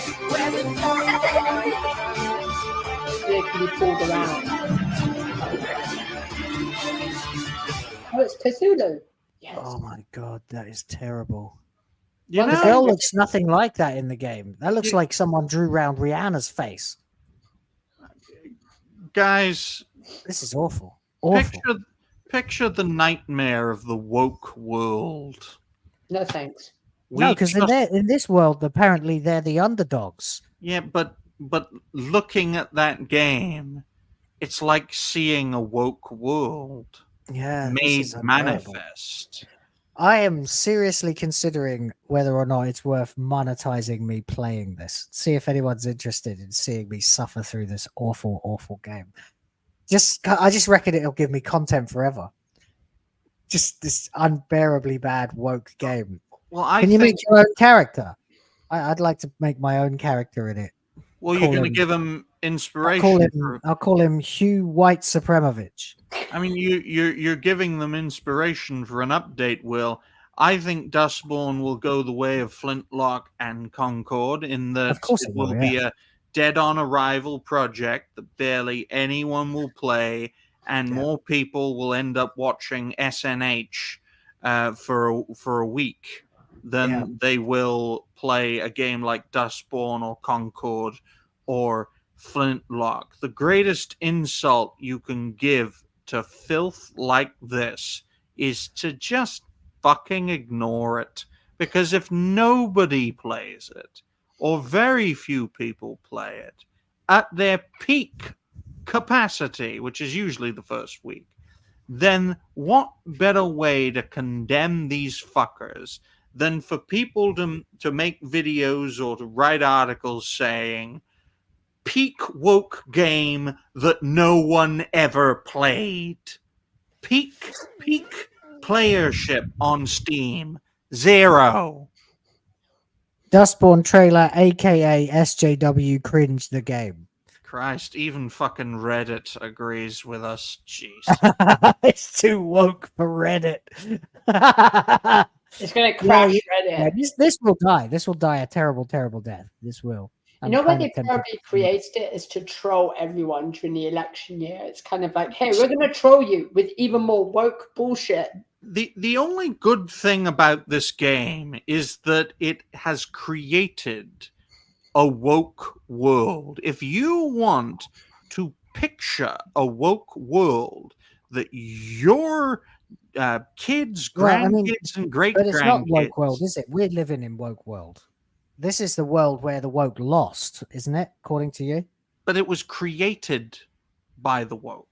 Literally pulled around. Oh, it's Cthulhu. Yes. Oh my god, that is terrible. You The know, girl looks nothing like that in the game. That looks like someone drew round Rihanna's face. guys, This is awful. Awful. picture the nightmare of the woke world. No thanks. No, because in this world, apparently they're the underdogs. Yeah, but looking at that game, it's like seeing a woke world Yeah, this made is unbearable. manifest. I am seriously considering whether or not it's worth monetizing me playing this. See if anyone's interested in seeing me suffer through this awful, awful game. I just reckon it'll give me content forever. Just this unbearably bad woke game. Well, I Can you think, make your own character? I'd like to make my own character in it. well, you're going to give him inspiration. I'll call him Hugh White Supremovich. I mean, you're giving them inspiration for an update, Will. I think Dustborn will go the way of Flintlock and Concord in that Of course it will be a dead-on arrival project that barely anyone will play, and more people will end up watching SNH for a week than they will play a game like Dustborn or Concord or Flintlock. The greatest insult you can give to filth like this is to just fucking ignore it. Because if nobody plays it, or very few people play it, at their peak capacity, which is usually the first week, then what better way to condemn these fuckers than for people to make videos or to write articles saying peak woke game that no one ever played. Peak playership on Steam, 0. Dustborn trailer, aka SJW, cringe the game. Christ, even fucking Reddit agrees with us. Jeez. It's too woke for Reddit. It's going to crash Reddit. Yeah, this will die. This will die a terrible, terrible death. This will. You know what they probably created it is to troll everyone during the election year. It's kind of like, hey, we're going to troll you with even more woke bullshit. The only good thing about this game is that it has created a woke world. If you want to picture a woke world that your kids, grandkids, and great-grandkids... But it's not woke world, is it? We're living in woke world. This is the world where the woke lost, isn't it, according to you? But it was created by the woke.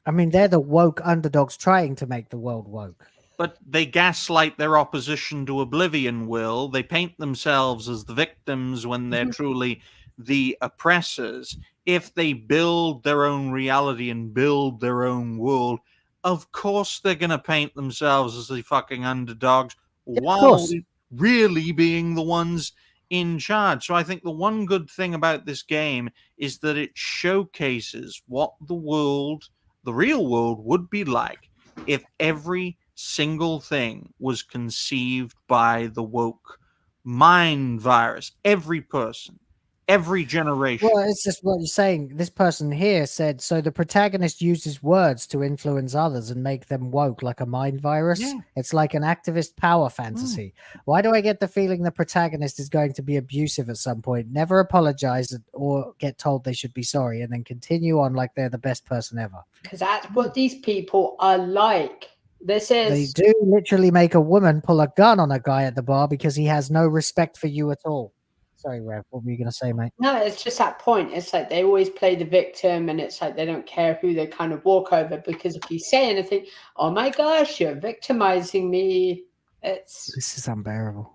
I mean, they're the woke underdogs trying to make the world woke. But they gaslight their opposition to oblivion, Will. They paint themselves as the victims when they're truly the oppressors. If they build their own reality and build their own world, of course they're going to paint themselves as the fucking underdogs while really being the ones in charge. So I think the one good thing about this game is that it showcases what the world, the real world, would be like if every single thing was conceived by the woke mind virus. Every person, every generation. Well, it's just what you're saying. This person here said, so the protagonist uses words to influence others and make them woke like a mind virus. Yeah. It's like an activist power fantasy. Why do I get the feeling the protagonist is going to be abusive at some point, never apologize or get told they should be sorry, and then continue on like they're the best person ever? Because that's what these people are like. They do literally make a woman pull a gun on a guy at the bar because he has no respect for you at all. Sorry, Rev, what were you going to say, mate? No, it's just that point. It's like they always play the victim, and it's like they don't care who they kind of walk over, because if you say anything, oh my gosh, you're victimizing me. This is unbearable.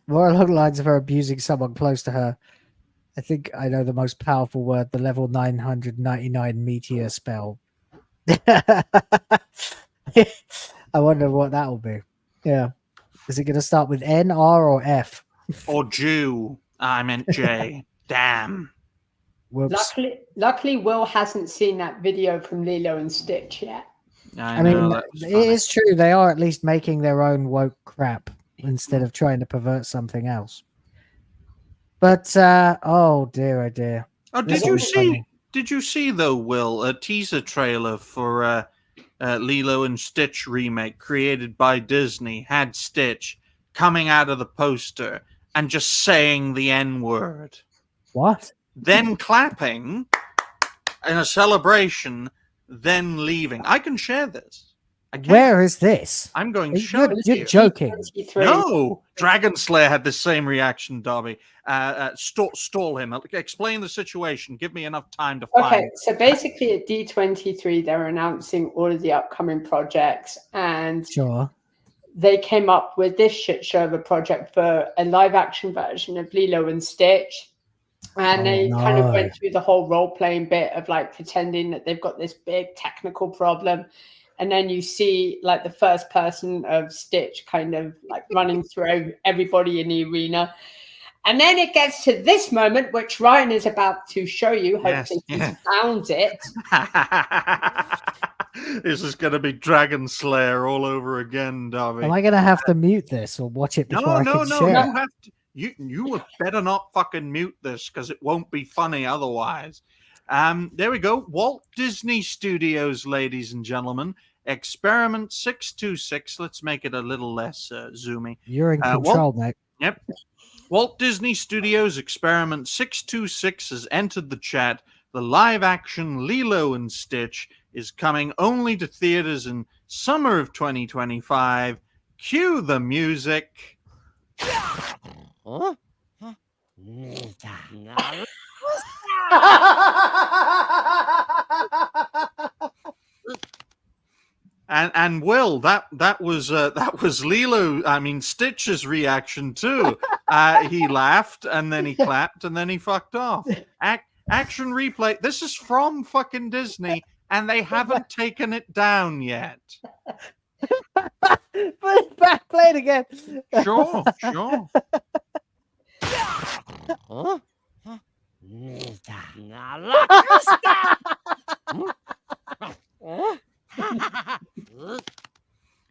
More along the lines of her abusing someone close to her. I think I know the most powerful word, the level 999 meteor spell. I wonder what that will be. Yeah. Is it going to start with N, R, or F? Or Jew. I meant J. Damn. Whoops. Luckily, Will hasn't seen that video from Lilo and Stitch yet. I mean, it is true. They are at least making their own woke crap instead of trying to pervert something else. But, oh dear, oh dear. Oh, did you see though, Will, a teaser trailer for Lilo and Stitch remake created by Disney had Stitch coming out of the poster and just saying the N-word. What? Then clapping in a celebration, then leaving. I can share this. Where is this? I'm going to show it to you. You're joking. No, Dragon Slayer had the same reaction, Dobby. Stall him. Explain the situation. Give me enough time to find. Okay, so basically at D23, they're announcing all of the upcoming projects, and they came up with this shit show of a project for a live-action version of Lilo and Stitch. And they kind of went through the whole role-playing bit of like pretending that they've got this big technical problem. And then you see like the first person of Stitch kind of like running through everybody in the arena. And then it gets to this moment, which Ryan is about to show you. Hopefully he found it. This is going to be Dragon Slayer all over again, Darby. Am I going to have to mute this or watch it before I can share? No, you have to. You better not fucking mute this because it won't be funny otherwise. There we go. Walt Disney Studios, ladies and gentlemen. Experiment 626. Let's make it a little less zoomy. You're in control, mate. Yep. Walt Disney Studios Experiment 626 has entered the chat. The live-action Lilo and Stitch is coming only to theaters in summer of 2025. Cue the music. And Will, that was Lilo. I mean Stitch's reaction too. He laughed and then he clapped and then he fucked off. Action replay. This is from fucking Disney, and they haven't taken it down yet. Put it back, play it again. Sure.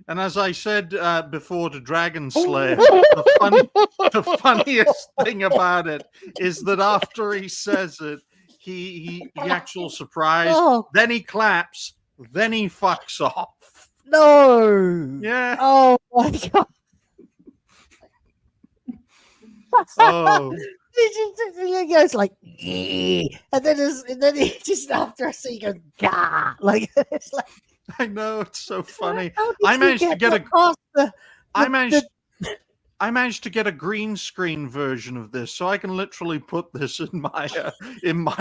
And as I said before to Dragon Slayer, the funniest thing about it is that after he says it, he actual surprise, then he claps, then he fucks off. No. Yeah. Oh my god. Oh. He goes like, and then he just after a scene goes, gah. Like it's like. I know, it's so funny. I managed to get I managed to get a green screen version of this, so I can literally put this in my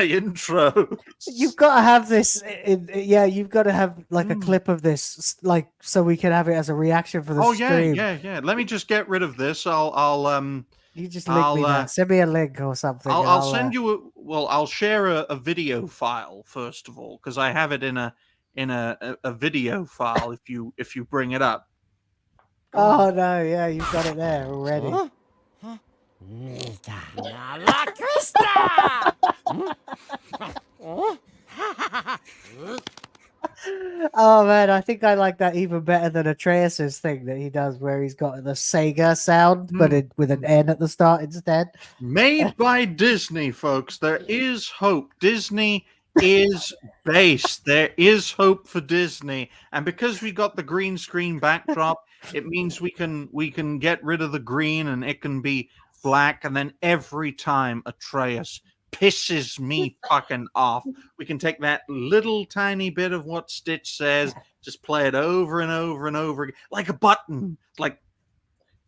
intro. You've got to have this. You've got to have like a clip of this, like so we can have it as a reaction for the stream. Yeah. Let me just get rid of this. I'll You just link me that. Send me a link or something. I'll send you I'll share a video file first of all, because I have it in a video file if you bring it up. Oh no, yeah, you've got it there already. Oh man, I think I like that even better than Atreus's thing that he does where he's got the Sega sound but with an N at the start instead. Made by Disney, folks. There is hope. Disney is based. There is hope for Disney, and because we got the green screen backdrop, it means we can get rid of the green and it can be black. And then every time Atreus pisses me fucking off, we can take that little tiny bit of what Stitch says, just play it over and over and over again, like a button. Like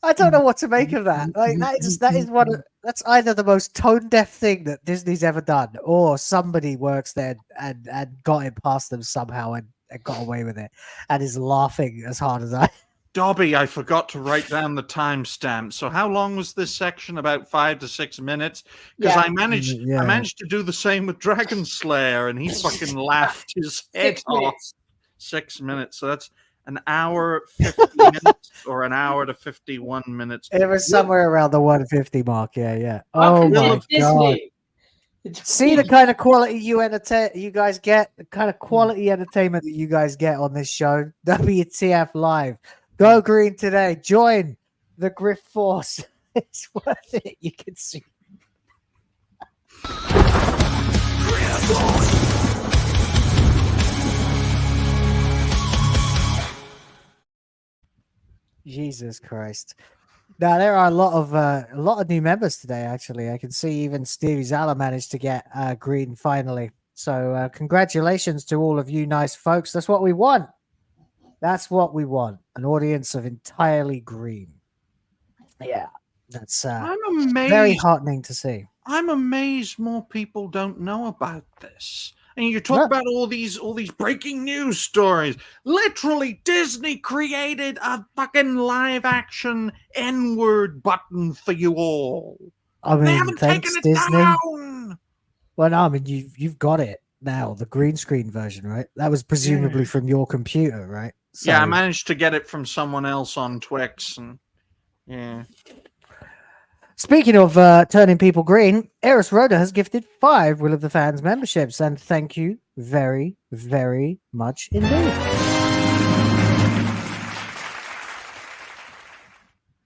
I don't know what to make of that. Like that is that's either the most tone deaf thing that Disney's ever done, or somebody works there and got it past them somehow and got away with it and is laughing as hard as I. Dobby, I forgot to write down the timestamp. So how long was this section? About 5 to 6 minutes? Because I managed to do the same with Dragon Slayer, and he fucking laughed his head off. 6 minutes. So that's an hour 50 minutes or an hour to 51 minutes. It was somewhere around the 150 mark. Yeah. Oh my god. See the kind of quality you guys get, the kind of quality entertainment that you guys get on this show. WTF Live. Go green today. Join the Griff Force. It's worth it. You can see. Jesus Christ. Now there are a lot of new members today. Actually, I can see even Stevie Zala managed to get green finally. So congratulations to all of you nice folks. That's what we want. That's what we want. An audience of entirely green. Yeah, that's I'm amazed. Very heartening to see. I'm amazed more people don't know about this. And you talk about all these breaking news stories. Literally, Disney created a fucking live action N-word button for you all. I mean, they haven't thanks, taken it Disney. down. Well, no, I mean you've got it now, the green screen version, right? That was presumably from your computer, right? So, yeah, I managed to get it from someone else on Twix, and yeah. Speaking of turning people green, Eris Rhoda has gifted 5 Will of the Fans memberships, and thank you very, very much indeed.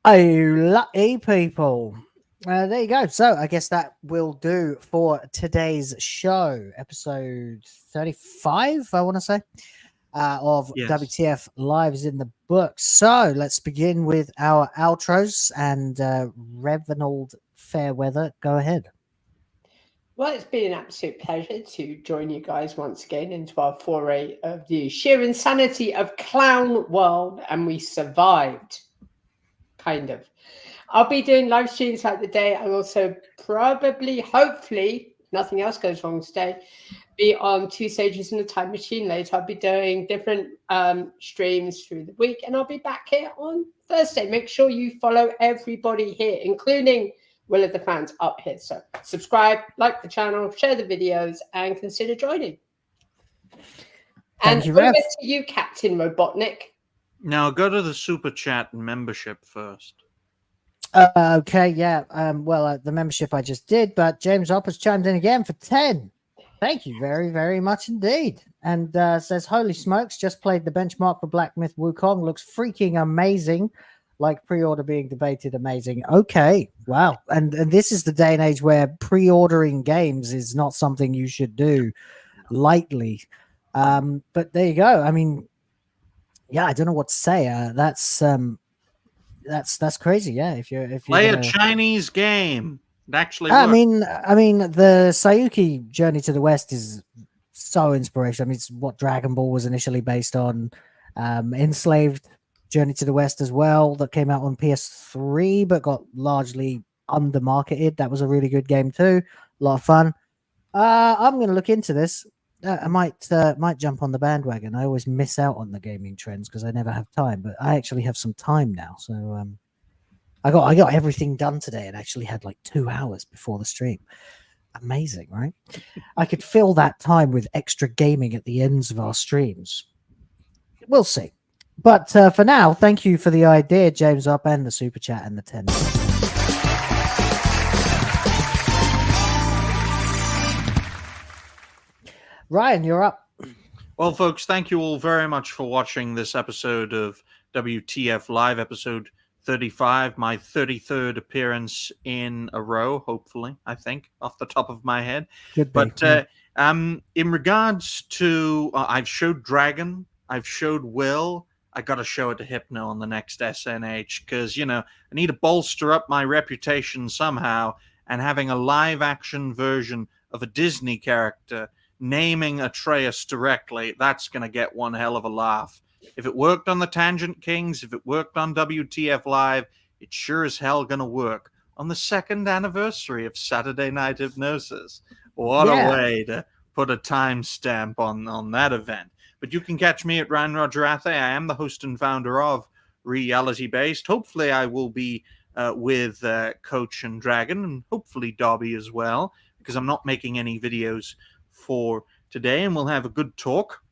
Oh, lucky people. There you go. So I guess that will do for today's show, episode 35, I want to say, of WTF Live is in the books. So let's begin with our outros, and Ravenwolf Fairweather, go ahead. Well, it's been an absolute pleasure to join you guys once again into our foray of the sheer insanity of Clown World, and we survived, kind of. I'll be doing live streams throughout the day. I'll also probably, hopefully, if nothing else goes wrong today, be on 2 Stages in the Time Machine later. I'll be doing different streams through the week, and I'll be back here on Thursday. Make sure you follow everybody here, including Will of the Fans up here. So subscribe, like the channel, share the videos, and consider joining. Thank you, over Rev. to you, Captain Robotnik. Now go to the super chat and membership first. Okay, yeah. The membership I just did, but James Op has chimed in again for 10. Thank you very, very much indeed. And says, holy smokes, just played the benchmark for Black Myth Wukong. Looks freaking amazing. Like pre-order being debated, amazing. Okay, wow. And this is the day and age where pre-ordering games is not something you should do lightly. But there you go. I mean, yeah, I don't know what to say. That's crazy. Yeah, if you're Play a Chinese game. It actually I works. mean, the Sayuki Journey to the West is so inspirational. I mean, it's what Dragon Ball was initially based on. Enslaved Journey to the West as well, that came out on PS3 but got largely undermarketed. That was a really good game too. A lot of fun. I'm going to look into this. I might jump on the bandwagon. I always miss out on the gaming trends because I never have time, but I actually have some time now. So I got everything done today and actually had like 2 hours before the stream. Amazing, right? I could fill that time with extra gaming at the ends of our streams. We'll see. But for now, thank you for the idea, James Up, and the super chat and the 10. Ryan, you're up. Well, folks, thank you all very much for watching this episode of WTF Live, episode 35, my 33rd appearance in a row, hopefully, I think, off the top of my head. In regards to, I've showed Dragon, I've showed Will, I got to show it to Hypno on the next SNH, because, you know, I need to bolster up my reputation somehow, and having a live-action version of a Disney character naming Atreus directly, that's going to get one hell of a laugh. If it worked on the Tangent Kings, if it worked on WTF Live, it's sure as hell going to work on the 2nd anniversary of Saturday Night Hypnosis. What a way to put a timestamp on that event. But you can catch me at Ryan Roger Athe. I am the host and founder of Reality Based. Hopefully I will be with Coach and Dragon, and hopefully Dobby as well, because I'm not making any videos for today, and we'll have a good talk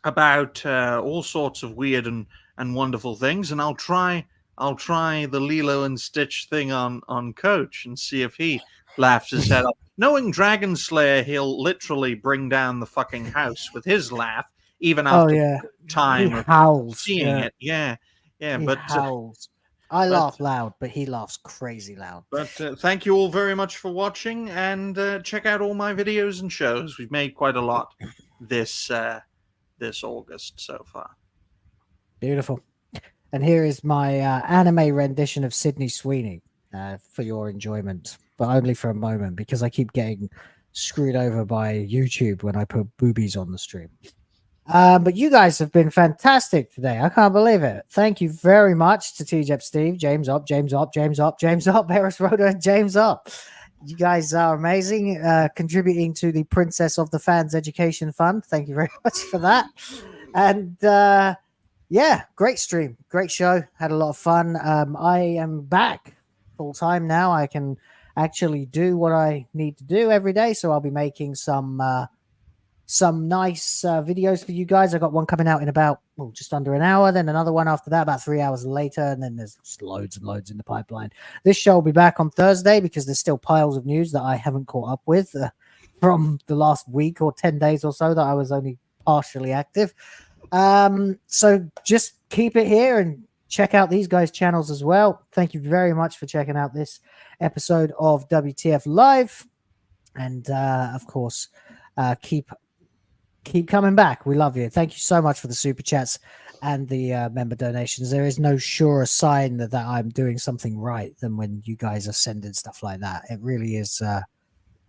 about all sorts of weird and wonderful things, and I'll try the Lilo and Stitch thing on Coach and see if he laughs his head off. Knowing Dragon Slayer, he'll literally bring down the fucking house with his laugh, even after time of seeing it. Yeah, He but howls. I laugh loud, but he laughs crazy loud. But thank you all very much for watching, and check out all my videos and shows. We've made quite a lot this August so far. Beautiful. And here is my anime rendition of Sydney Sweeney for your enjoyment, but only for a moment, because I keep getting screwed over by YouTube when I put boobies on the stream. But you guys have been fantastic today. I can't believe it. Thank you very much to TJEP Steve, James Up, Eris Rhoda, and James Up. You guys are amazing, contributing to the Princess of the Fans Education Fund. Thank you very much for that. And yeah, great stream, great show. Had a lot of fun. I am back full time now. I can actually do what I need to do every day. So I'll be making some nice videos for you guys. I got one coming out in about just under an hour, then another one after that about 3 hours later, and then there's just loads and loads in the pipeline. This show will be back on Thursday because there's still piles of news that I haven't caught up with from the last week or 10 days or so that I was only partially active. So just keep it here and check out these guys' channels as well. Thank you very much for checking out this episode of WTF Live, and of course keep coming back. We love you. Thank you so much for the super chats and the member donations. There is no surer sign that I'm doing something right than when you guys are sending stuff like that. It really is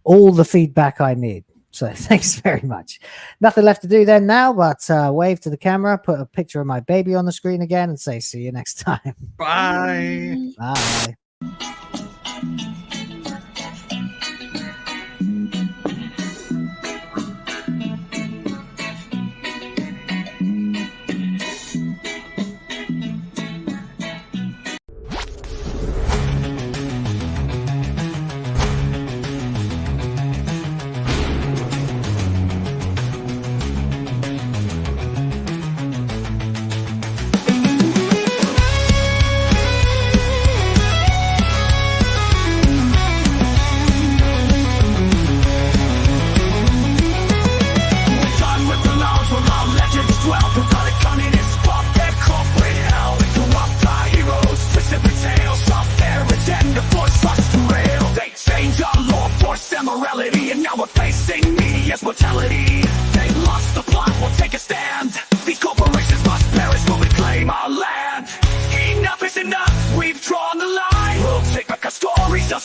all the feedback I need. So thanks very much. Nothing left to do then now, but wave to the camera, put a picture of my baby on the screen again, and say see you next time. Bye. Bye. mortality. They lost the plot, we'll take a stand. These corporations must perish when we claim our land. Enough is enough, we've drawn the line. We'll take back our stories of